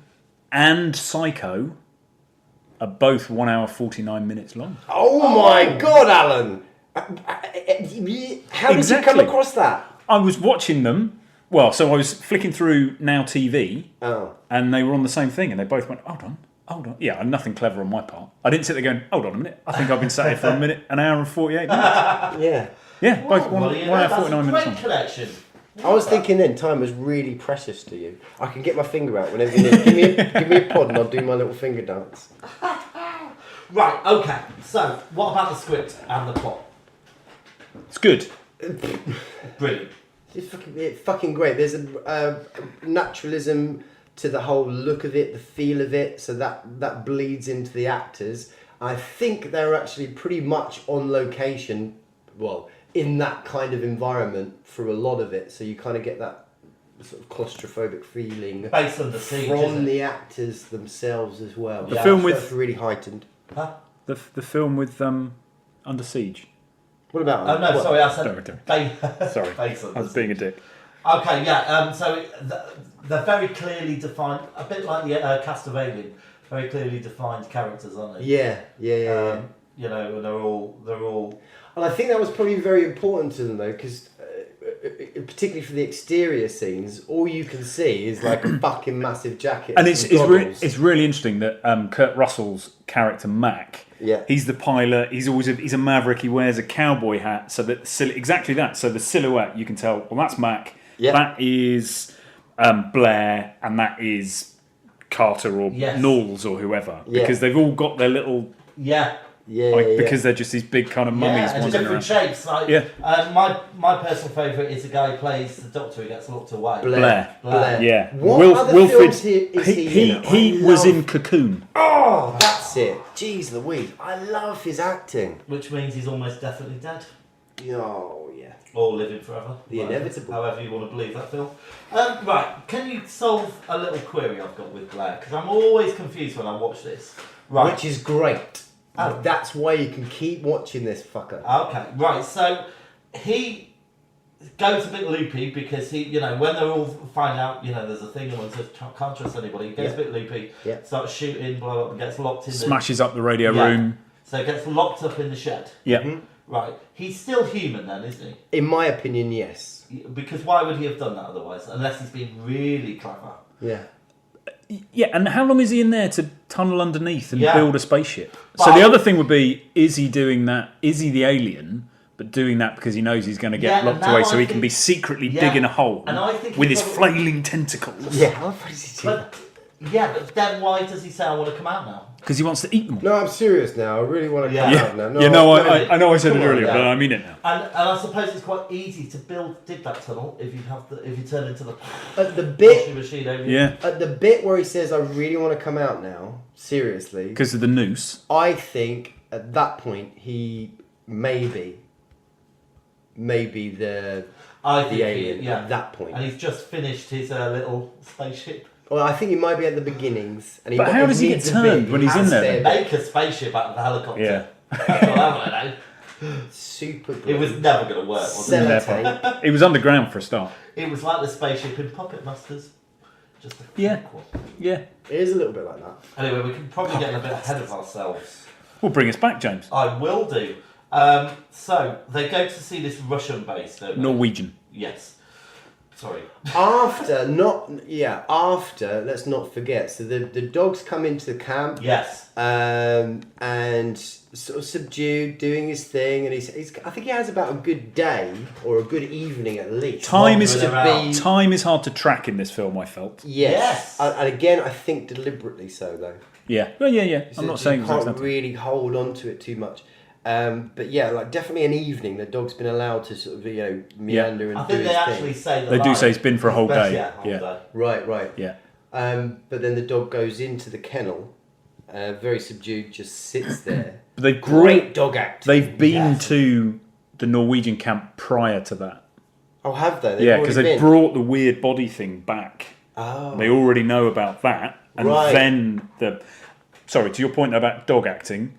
and Psycho are both 1 hour 49 minutes long. Oh my God, Alan. How did you come across that? I was watching them. Well, so I was flicking through Now TV, and they were on the same thing, and they both went, hold on. Yeah, nothing clever on my part. I didn't sit there going, hold on a minute. I think I've been sat here for an hour and 48 minutes. Yeah. Yeah, both one hour, 49 minutes Great collection. I was thinking then time was really precious to you. I can get my finger out whenever you need. Give me a pod and I'll do my little finger dance. Right, okay. So, what about the script and the plot? It's good. Brilliant. It's fucking great. There's a naturalism to the whole look of it, the feel of it, so that bleeds into the actors. I think they're actually pretty much on location, well, in that kind of environment for a lot of it, so you kind of get that sort of claustrophobic feeling based on the siege, from the actors themselves as well. The film with that's really heightened. Huh? The film with Under Siege. What about? Oh no, sorry, I said. Sorry, based on I was being a dick. Okay, yeah. So they're very clearly defined, a bit like the cast of Alien. Very clearly defined characters, aren't they? Yeah. You know, and they're all. And I think that was probably very important to them though, because particularly for the exterior scenes, all you can see is like a fucking massive jacket. And it's really interesting that Kurt Russell's character Mac. Yeah. He's the pilot. He's a maverick. He wears a cowboy hat, so that exactly that. So the silhouette, you can tell. Well, that's Mac. Yeah. That is Blair, and that is Carter or Knowles or whoever, because they've all got their little because they're just these big kind of mummies. Yeah, and different shapes. Like, my personal favourite is the guy who plays the Doctor who gets locked away. Blair. Yeah. What other Wilfred. films is he in? He was in Cocoon. Oh, that's it. Jeez Louise, I love his acting. Which means he's almost definitely dead. Oh yeah. Or living forever. The inevitable. However you want to believe that film. Right, can you solve a little query I've got with Blair? Because I'm always confused when I watch this. Right. Which is great. Oh. That's why you can keep watching this fucker. Okay, right. So he goes a bit loopy because he, when they all find out, there's a thing and one says can't trust anybody. He goes a bit loopy. Yeah. Starts shooting, blah blah, gets locked in. Smashes up the radio room. So he gets locked up in the shed. Yeah. Mm-hmm. Right. He's still human then, isn't he? In my opinion, yes. Because why would he have done that otherwise? Unless he's been really clever. Yeah. Yeah, and how long is he in there to tunnel underneath and build a spaceship? So the other thing would be, is he doing that? Is he the alien, but doing that because he knows he's going to get locked away, so he can be secretly digging a hole with his flailing tentacles? Yeah, how does he do that? Yeah, but then why does he say, I want to come out now? Because he wants to eat them all. No, I'm serious now. I really want to come out now. No, I know I said it earlier, but I mean it now. And I suppose it's quite easy to dig that tunnel if you turn into the washing machine over At the bit where he says, I really want to come out now, seriously. Because of the noose. I think at that point he maybe the alien at that point. And he's just finished his little spaceship. Well, I think he might be at the beginnings. And but how does he get turned when he's in there? Make a spaceship out of the helicopter. Yeah. That's what I want to know. Super good. It was never going to work, was it? It was underground for a start. It was like the spaceship in Puppet Masters. Just a Yeah. It is a little bit like that. Anyway, we can probably get a bit ahead of ourselves. We'll bring us back, James. I will do. So, they go to see this Russian base, don't they? Norwegian. Yes. Sorry. After, let's not forget. So the dogs come into the camp. Yes. And sort of subdued, doing his thing, and he's I think he has about a good day or a good evening at least. Time is hard to track in this film, I felt. Yes. And again, I think deliberately so though. Yeah. Well, yeah. I'm not saying you can't really hold on to it too much. But yeah, like definitely an evening. The dog's been allowed to sort of meander and do his thing. I think they actually say they do say it's been for a whole day. Yeah. Right. Yeah. But then the dog goes into the kennel, very subdued, just sits there. But they've great dog acting. They've been to the Norwegian camp prior to that. Oh, have they? Because they brought the weird body thing back. Oh. They already know about that, and then to your point about dog acting.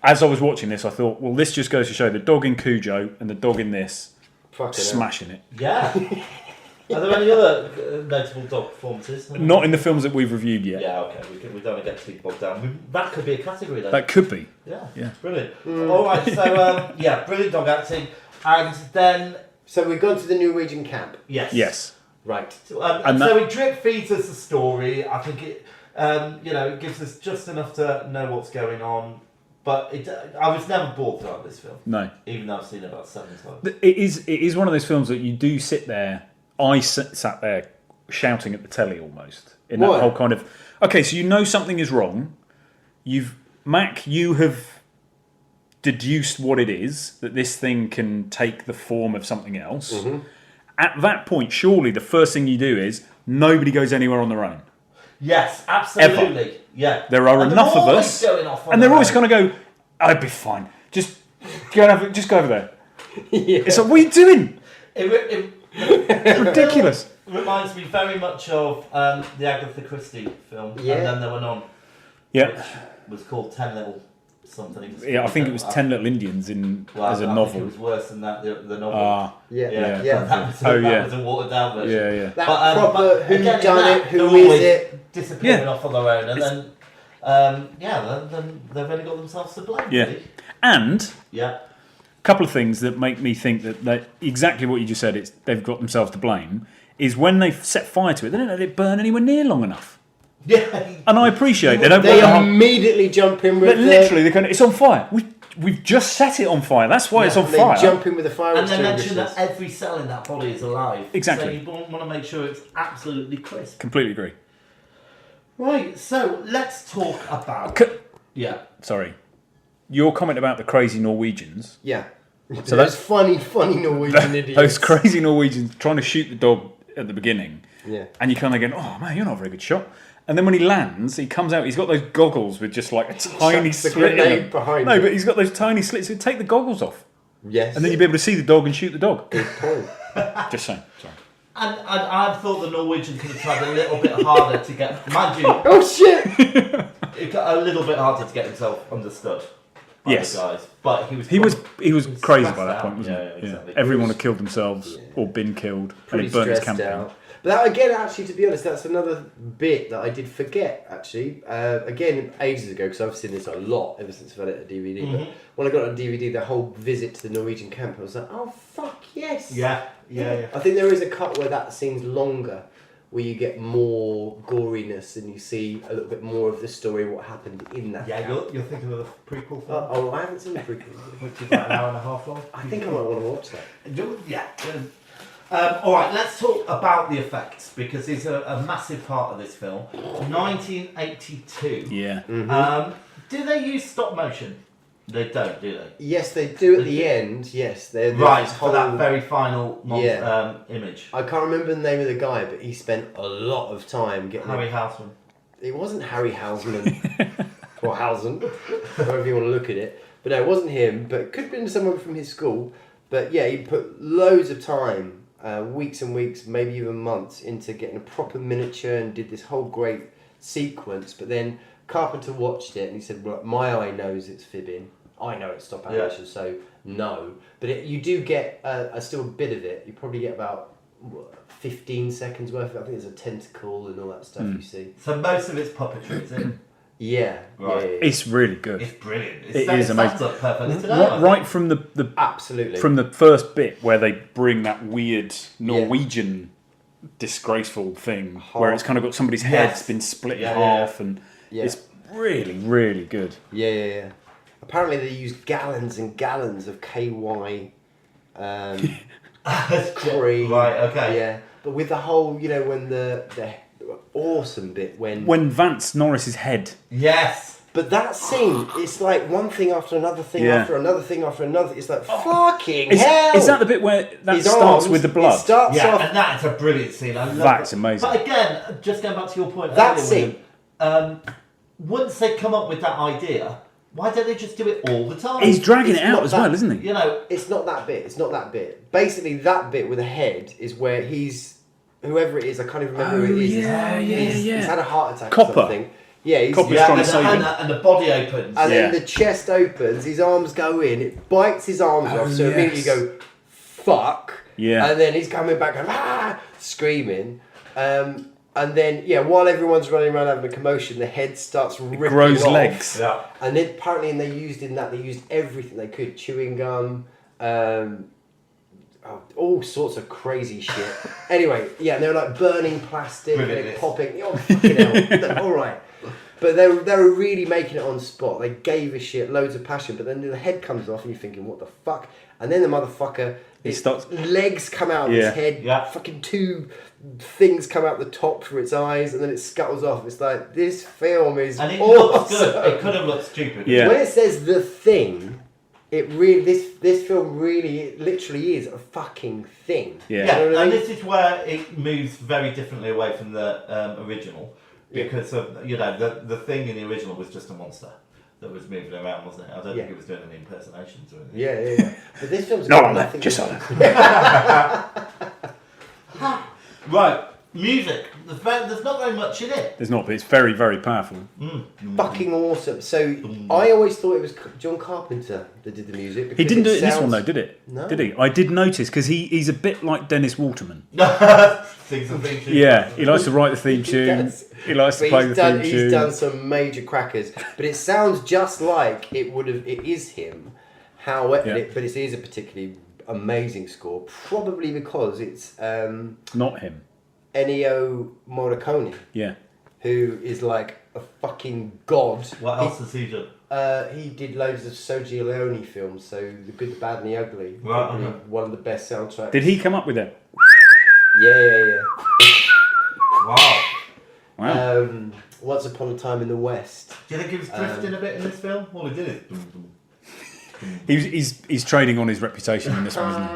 As I was watching this, I thought, well, this just goes to show the dog in Cujo and the dog in this smashing it. Yeah. Are there any other notable dog performances? Not in the films that we've reviewed yet. Yeah, okay. We don't want to get too bogged down. That could be a category then. That could be. Yeah. Brilliant. All right, so brilliant dog acting, and then So we've gone to the Norwegian camp. Yes. Right. So it drip feeds us the story. I think it, it gives us just enough to know what's going on. But I was never bored throughout this film. No. Even though I've seen it about 7 times. It is one of those films that you do sit there. I sat there shouting at the telly almost in that whole kind of. Okay, so you know something is wrong. You have deduced what it is, that this thing can take the form of something else. Mm-hmm. At that point, surely the first thing you do is nobody goes anywhere on their own. Yes, absolutely. Ever. Yeah. There are enough of us, and they're always going to go, I'd be fine. Just go over there. Yeah. It's like, what are you doing? It's ridiculous. It reminds me very much of the Agatha Christie film. Yeah. And then there were none. Yeah. Which was called 10 Little something. Yeah, I think it was 10 Little Indians as a novel. I think it was worse than that, the novel. Yeah. That was a watered down version. Yeah. That proper who done it, who is it? Disappearing off on their own, and then they've only got themselves to blame. Yeah. Really. And a couple of things that make me think that exactly what you just said, they've got themselves to blame, is when they set fire to it, they don't let it burn anywhere near long enough. Yeah. And I appreciate they immediately jump in with literally it's on fire. We've just set it on fire. That's why it's on fire. They jump in with the fire and they mention that every cell in that body is alive. Exactly. So you want to make sure it's absolutely crisp. Completely agree. Right, so let's talk about... Sorry. Your comment about the crazy Norwegians. Yeah. So those funny Norwegian idiots. Those crazy Norwegians trying to shoot the dog at the beginning. Yeah. And you kind of go, oh man, you're not a very good shot. And then when he lands, he comes out, he's got those goggles with just like a tiny slit in them. Behind but he's got those tiny slits. So take the goggles off. Yes. And then you'll be able to see the dog and shoot the dog. Good point. Just saying. Sorry. And I thought the Norwegian could have tried a little bit harder to get... Mind you... Oh, shit! It got a little bit harder to get himself understood by the guys. But he was crazy by that point, wasn't he? Yeah, exactly. Everyone had killed themselves or been killed. Pretty and he burnt his camp out. down. But that, again, actually, to be honest, that's another bit that I did forget, actually. Again, ages ago, because I've seen this a lot ever since I've had it on DVD. Mm-hmm. But when I got it on DVD, the whole visit to the Norwegian camp, I was like, oh, fuck, yes. Yeah. I think there is a cut where that scene's longer, where you get more goriness and you see a little bit more of the story, what happened in that camp. You're thinking of the prequel film? Oh, I haven't seen the prequel. Which is about an hour and a half long. I think I might want to watch that. Yeah. All right, let's talk about the effects, because it's a massive part of this film. 1982. Yeah. Mm-hmm. Do they use stop motion? They don't, do they? Yes, they do at the end. Yes, they're right for that very final image. I can't remember the name of the guy, but he spent a lot of time getting Harry Houseman. It wasn't Harry Houseman or Housen, however you want to look at it. But no, it wasn't him. But it could have been someone from his school. But yeah, he put loads of time, weeks and weeks, maybe even months, into getting a proper miniature and did this whole great sequence. But then Carpenter watched it and he said, well, my eye knows it's fibbing. I know it's stop animation, so no. But you do get still a bit of it. You probably get about 15 seconds worth of it. I think there's a tentacle and all that stuff you see. So most of it's puppetry, is it? Yeah. Right. Yeah. It's really good. It's brilliant. It is amazing. Perfectly together. Right from the absolutely from the first bit where they bring that weird Norwegian disgraceful thing where it's kind of got somebody's head's been split in half and it's really, really good. Yeah. Apparently they use gallons and gallons of KY cream. Right, okay. Yeah. But with the whole, when the awesome bit when Vance Norris's head. Yes. But that scene, it's like one thing after another thing after another thing after another. It's like fucking hell. Is that the bit where that starts with the blood? It starts off. And that's a brilliant scene. I love That's it. amazing. But again, just going back to your point, that scene. Once they come up with that idea, why don't they just do it all the time? He's dragging it out as well, isn't he? It's not that bit. It's not that bit. Basically, that bit with the head is where whoever it is, I can't even remember who it is. He's had a heart attack or something. Yeah, he's trying to save him. And the body opens. And then the chest opens, his arms go in, it bites his arms off, so immediately you go, fuck. Yeah. And then he's coming back and screaming. And then, while everyone's running around having a commotion, the head starts ripping grows off. legs. Yeah. And then apparently, they used everything they could: chewing gum, all sorts of crazy shit. Anyway, and they were like burning plastic and it popping. Oh, fucking hell! All right, but they were really making it on spot. They gave a shit, loads of passion. But then the head comes off, and you're thinking, what the fuck? And then the motherfucker, legs come out of his head. Yeah. Fucking 2 things come out the top for its eyes, and then it scuttles off. It's like, this film is and it awesome. looks good. It could have looked stupid. Yeah. When it says The Thing, it really this film really literally is a fucking thing. Yeah. You know what I And mean? this is where it moves very differently away from the original, because of the thing in the original was just a monster that was moving around, wasn't it? I don't think it was doing any impersonations or anything. Yeah. But this film's no, got I'm nothing. just on it. Right, music. There's not very much in it. There's not, but it's very, very powerful. Fucking awesome. So I always thought it was John Carpenter that did the music. He didn't do it in this one though, did it? No. Did he? I did notice because he's a bit like Dennis Waterman. Sings the theme tune. Yeah, he likes to write the theme tune. He likes to play the theme tune. He's done some major crackers, but it sounds just like it would have. It is him. But it is a particularly amazing score, probably because it's not him. Ennio Morricone. Yeah. Who is like a fucking god. What else has he done? He did loads of Sergio Leone films, so The Good, the Bad and the Ugly. Right, one of the best soundtracks. Did he come up with it? Yeah. Wow. Once Upon a Time in the West. Do you think he was drifting a bit in this film? All he did is... He's trading on his reputation in this one, isn't he?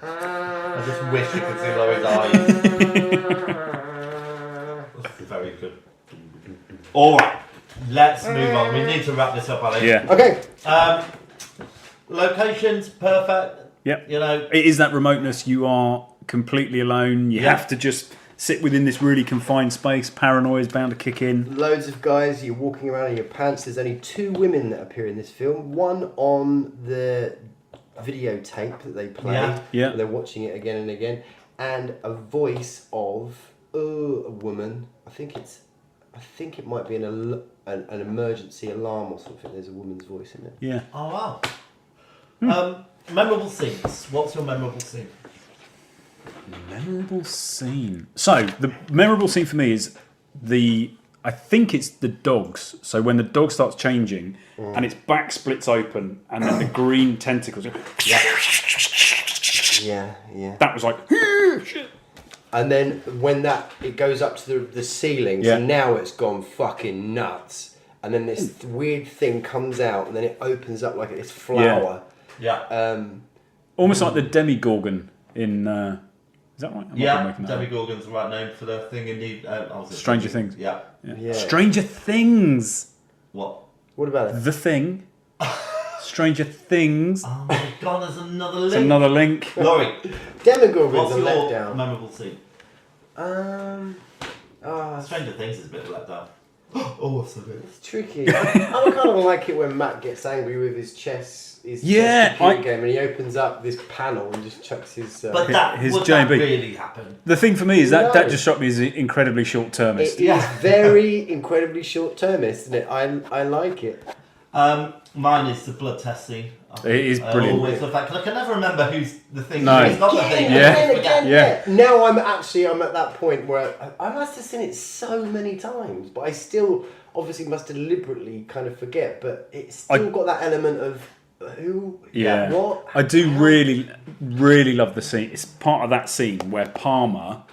I just wish you could see Laurie's eyes. That's very good. Alright, let's move on. We need to wrap this up, Alex. Yeah. Okay. Locations, perfect. Yep. It is that remoteness. You are completely alone. You have to just sit within this really confined space. Paranoia is bound to kick in. Loads of guys, you're walking around in your pants. There's only 2 women that appear in this film. One on the videotape that they play. Yeah. They're watching it again and again. And a voice of a woman. I think it might be an emergency alarm or something. There's a woman's voice in it. Yeah. Oh, wow. Memorable scenes. What's your memorable scene? Memorable scene. So the memorable scene for me is I think it's the dogs. So when the dog starts changing and its back splits open and then the green tentacles. Yeah. That was like shit. And then when it goes up to the ceiling, so now it's gone fucking nuts. And then this weird thing comes out and then it opens up like this flower. Yeah. Almost like the Demigorgon in... is that right? Demigorgon's the right name for the thing indeed. Stranger Things. Yeah. Stranger Things. What? What about it? The Thing. Stranger Things. Oh my god, there's another link. It's another link. Laurie, Demigorgon's what's a your letdown. memorable scene? Stranger Things is a bit of a letdown. Oh, so good. It's tricky. I kind of like it when Matt gets angry with his chess computer game and he opens up this panel and just chucks his... But that really happen? The thing for me is that just struck me as incredibly short-termist. It is very incredibly short-termist, isn't it? I like it. Mine is the blood test scene. It is brilliant. Always the fact, because I can never remember who's the thing. No. It's not the thing. Yeah. Now I'm at that point where I must have seen it so many times, but I still obviously must deliberately kind of forget. But it's still got that element of who, what. I do really, really love the scene. It's part of that scene where Palmer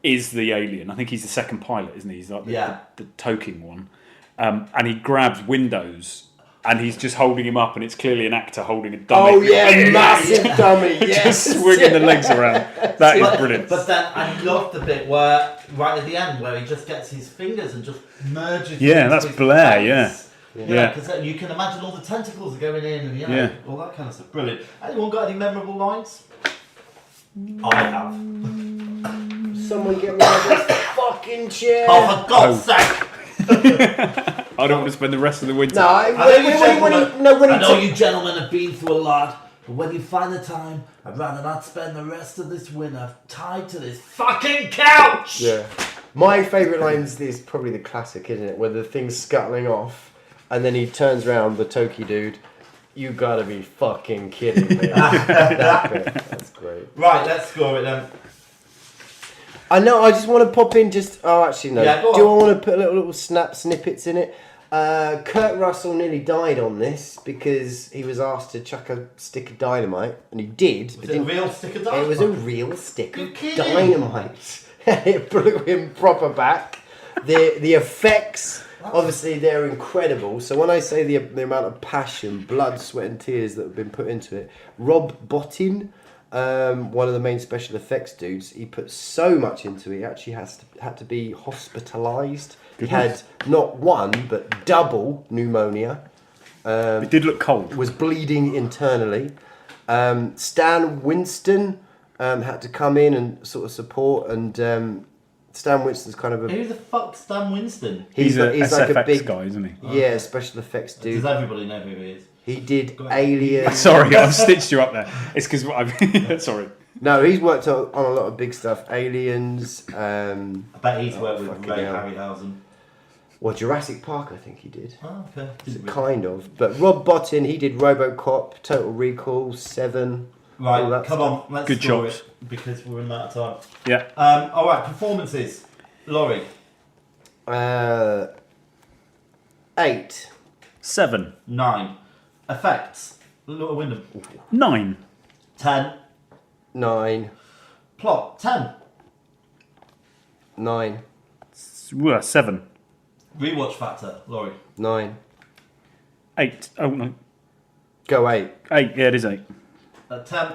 is the alien. I think he's the second pilot, isn't he? He's like the toking one, and he grabs Windows. And he's just holding him up, and it's clearly an actor holding a dummy. Oh yeah, massive dummy, yes. Just swinging the legs around. That is brilliant. But then I love the bit where, right at the end, where he just gets his fingers and just merges. Yeah, that's Blair. Face. Because you can imagine all the tentacles are going in, and all that kind of stuff. Brilliant. Anyone got any memorable lines? I have. Someone get me out of this fucking chair. Oh, for God's sake! I don't want to spend the rest of the winter. No, I know you gentlemen have been through a lot, but when you find the time, I'd rather not spend the rest of this winter tied to this fucking couch. Yeah. My favourite line is probably the classic, isn't it? Where the thing's scuttling off, and then he turns around, the Toki dude. You gotta be fucking kidding me. That bit. That's great. Right, let's score it then. I know, I just want to pop in actually no. Yeah, go Do I on. want to put little snippets in it? Kurt Russell nearly died on this because he was asked to chuck a stick of dynamite, and he did. Was it a real stick of dynamite? It was a real stick You're of kidding. dynamite. It blew him proper back. The effects, obviously, they're incredible. So when I say the amount of passion, blood, sweat and tears that have been put into it, Rob Bottin, one of the main special effects dudes, he put so much into it. He actually had to be hospitalised. He had not one, but double pneumonia. It did look cold. Was bleeding internally. Stan Winston had to come in and sort of support, and Stan Winston's kind of a... Who the fuck's Stan Winston? He's like SFX a big guy, isn't he? Yeah, special effects dude. Does everybody know who he is? He did Alien. Sorry, I've stitched you up there. It's because I've... Sorry. No, he's worked on a lot of big stuff. Aliens. I bet he's worked with fucking Ray hell. Harryhausen. Well, Jurassic Park, I think he did. Oh, okay. Kind of. But Rob Bottin, he did RoboCop, Total Recall, Seven. Right, all that come stuff. on, let's Good score choice. it because we're in that time. Yeah. All right, performances. Laurie. 8. 7. 9. Effects. Wyndham. 9. 10. 9. Plot. 10. 9. 7. Rewatch factor. Laurie. 9. 8. Oh, no. Go 8. 8. Yeah, it is 8. 10.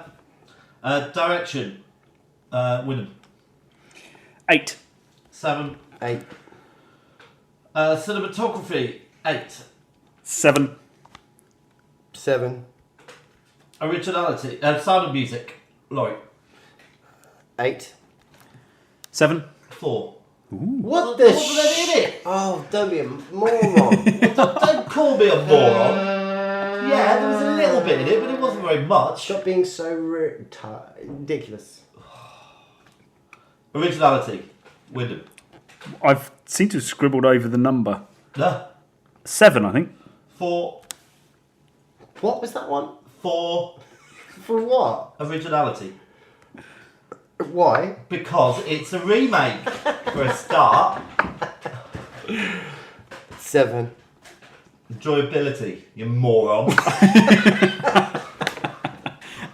Direction. Wyndham. 8. 7. 8. Cinematography. 8. 7. 7. Originality. Sound of music. Laurie. 8. 7. 4. What the shit? Oh, don't be a moron. Don't call me a moron. Yeah, there was a little bit in it, but it wasn't very much. Stop being so ridiculous. Originality. Wyndham. I've seemed to have scribbled over the number. No. 7, I think. 4. What was that one? 4. For what? Originality. Why? Because it's a remake, for a start. 7. Enjoyability, you moron.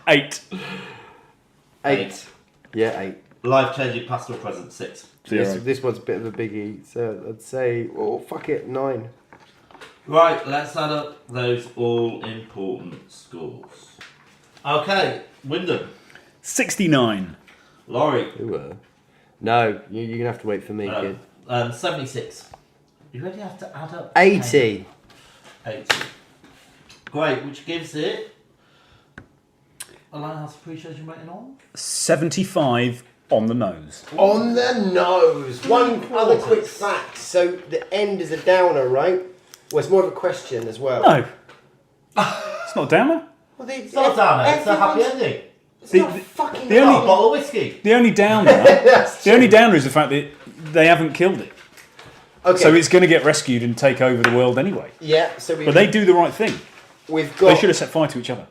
8. 8. Yeah, 8. Life-changing past or present. 6. This one's a bit of a biggie, so I'd say, well, fuck it, 9. Right, let's add up those all-important scores. Okay, Wyndham. 69. Laurie. No, you're going to have to wait for me, kid. 76. You really have to add up. 80. 80. Great, which gives it a Lighthouse Appreciation rating on? 75 on the nose. On the nose. One other quick fact. So the end is a downer, right? Well, it's more of a question as well. No. It's not a downer. Well, It's not a downer, it's a happy ending. It's not fucking the only- A bottle of whiskey. The only downer, the only downer is the fact that they haven't killed it. Okay. So it's going to get rescued and take over the world anyway. Yeah, so But they do the right thing. we've got... They should have set fire to each other.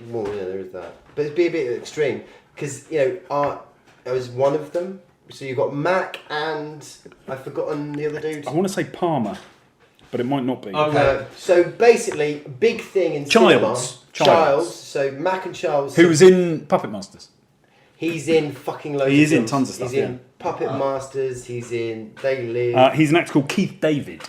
Well, yeah, there is that. But it'd be a bit extreme. Because, you know, Art was one of them. So you've got Mac and... I've forgotten the other dude. I want to say Palmer, but it might not be. So basically, big thing in Childs. cinema. Childs. So Mac and Childs. Who was in Puppet Masters? He's in fucking loads He of is in films. tons of stuff, He's in Puppet Masters. He's in They Live. He's an actor called Keith David.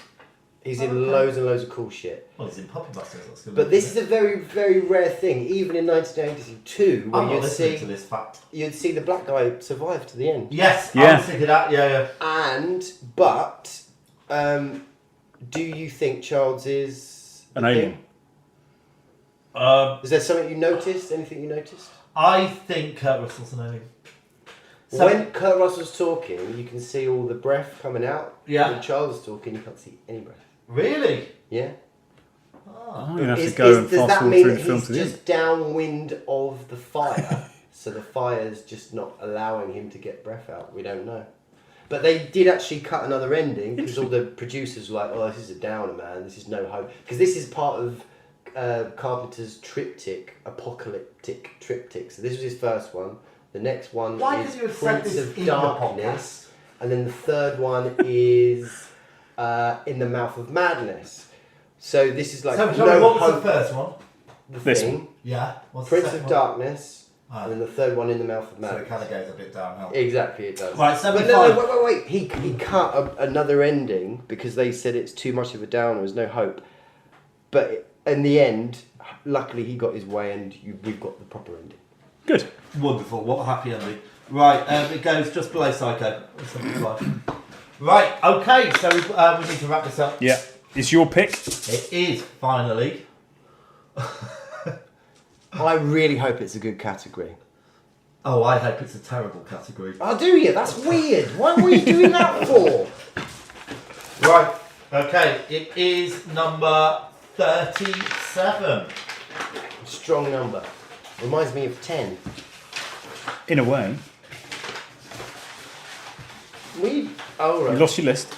He's in loads and loads of cool shit. Well, he's in Puppet Masters. That's good. But this is a very, very rare thing, even in 1982, where I'm not you'd listening see to this fact. you'd see the black guy survive to the end. Yes, Yeah. I was thinking that, yeah. But do you think Childs is An the alien. thing? Is there something you noticed? Anything you noticed? I think Kurt Russell's an alien. So, When Kurt Russell's talking, you can see all the breath coming out. Yeah. When Childs is talking, you can't see any breath. Really? Yeah. I'm going to have to go and does fast that forward mean through the that film he's to the end. just downwind of the fire? So the fire's just not allowing him to get breath out? We don't know. But they did actually cut another ending because all the producers were like, oh, this is a downer, man. This is no hope. Because this is part of Carpenter's apocalyptic triptych. So this was his first one. The next one is Prince of Darkness. And then the third one is In the Mouth of Madness. So this is like So, no what was hope. the first one? The This Thing, one. Yeah. What's the Prince second of one? Darkness, and then the third one In the Mouth of So Madness. it kind of goes a bit downhill. Exactly, it does. Right, But 75. no, wait. He cut another ending because they said it's too much of a downer. There's no hope. But in the end, luckily he got his way, and we've got the proper ending. Good. Wonderful. What a happy ending. Right, it goes just below Psycho. 75. Right, okay, so we need to wrap this up. Yeah. It's your pick. It is, finally. I really hope it's a good category. Oh, I hope it's a terrible category. Oh, do you? That's weird. What were you doing that for? Right, okay, it is number 37. Strong number. Reminds me of 10. In a way. Oh, right. You lost your list.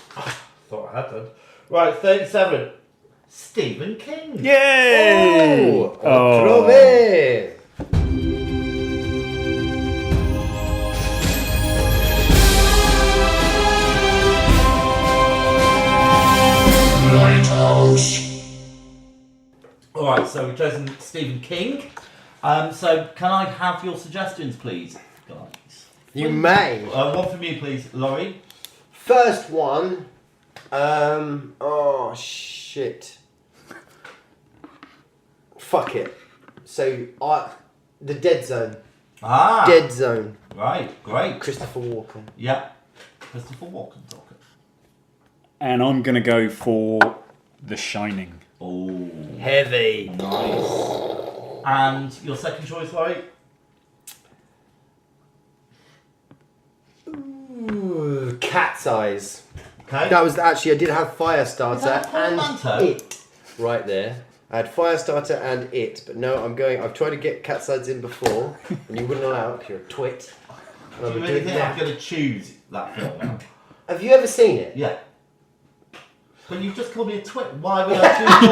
Thought I had done. Right, 37. Stephen King. Yay! Otro vez. Lighthouse. Alright, so we've chosen Stephen King. So can I have your suggestions, please, guys? You may. One from you, please, Laurie. First one. Oh, shit. Fuck it. So, The Dead Zone. Ah. Dead Zone. Right, great. Christopher Walken. Yeah. Christopher Walken talking. And I'm going to go for The Shining. Oh. Heavy. Nice. And your second choice, Laurie? Ooh, Cat's Eyes. Okay. That was actually, I did have Firestarter Is that a and portmanteau? It. Right there. I had Firestarter and It, but no, I've tried to get Cat's Eyes in before, and you wouldn't allow it because you're a twit. And Do I'm you doing really think that. I'm going to choose that film now? Have you ever seen it? Yeah. But you've just called me a twit. Why would I choose your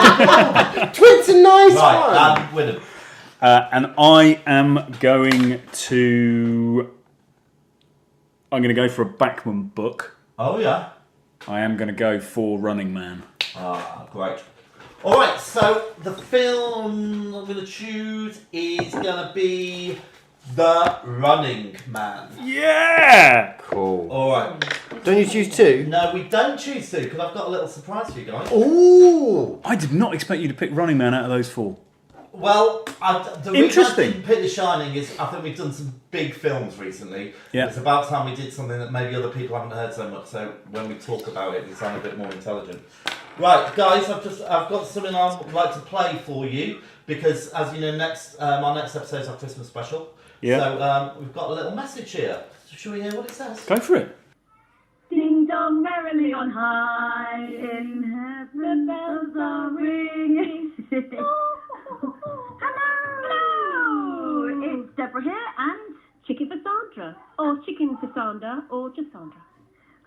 film? Twit's a nice one. Right, Wyndham. And I am going to... I'm going to go for a Bachman book. Oh, yeah. I am going to go for Running Man. Ah, great. Alright, so the film I'm going to choose is going to be The Running Man. Yeah! Cool. Alright. Don't you choose two? No, we don't choose two, because I've got a little surprise for you guys. Ooh! I did not expect you to pick Running Man out of those four. Well, the reason I Interesting. didn't pick The Shining is I think we've done some big films recently. Yeah. It's about time we did something that maybe other people haven't heard so much, so when we talk about it, we sound a bit more intelligent. Right, guys, I've got something I'd like to play for you, because as you know, our next episode is our Christmas special. Yeah. So we've got a little message here. Shall we hear what it says? Go for it. Ding dong merrily on high, in heaven the bells are ringing. Hello! It's Deborah here and Chicken for Sandra, or Chicken for Sandra, or just Sandra.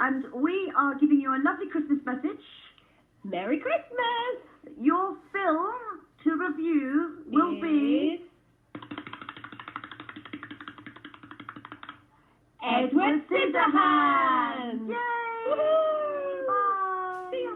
And we are giving you a lovely Christmas message. Merry Christmas! Your film to review will be Edward Scissorhands! Yay! Bye!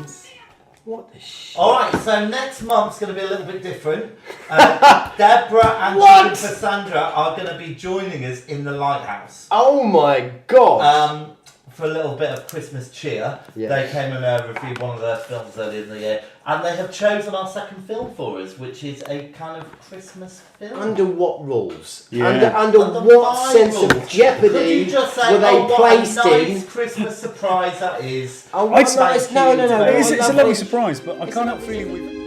See ya! What the shit? Alright, so next month's going to be a little bit different. Deborah and Chicken for Sandra are going to be joining us in the Lighthouse. Oh my god! For a little bit of Christmas cheer. Yeah. They came and reviewed one of their films earlier in the year. And they have chosen our second film for us, which is a kind of Christmas film. Under what rules? Yeah. Under what my sense rules. of jeopardy Could you just say, were they what placed a nice in? Christmas surprise that is? Oh, what I'd- nice! No. It's a lovely lovely surprise, but I can't help feeling we've...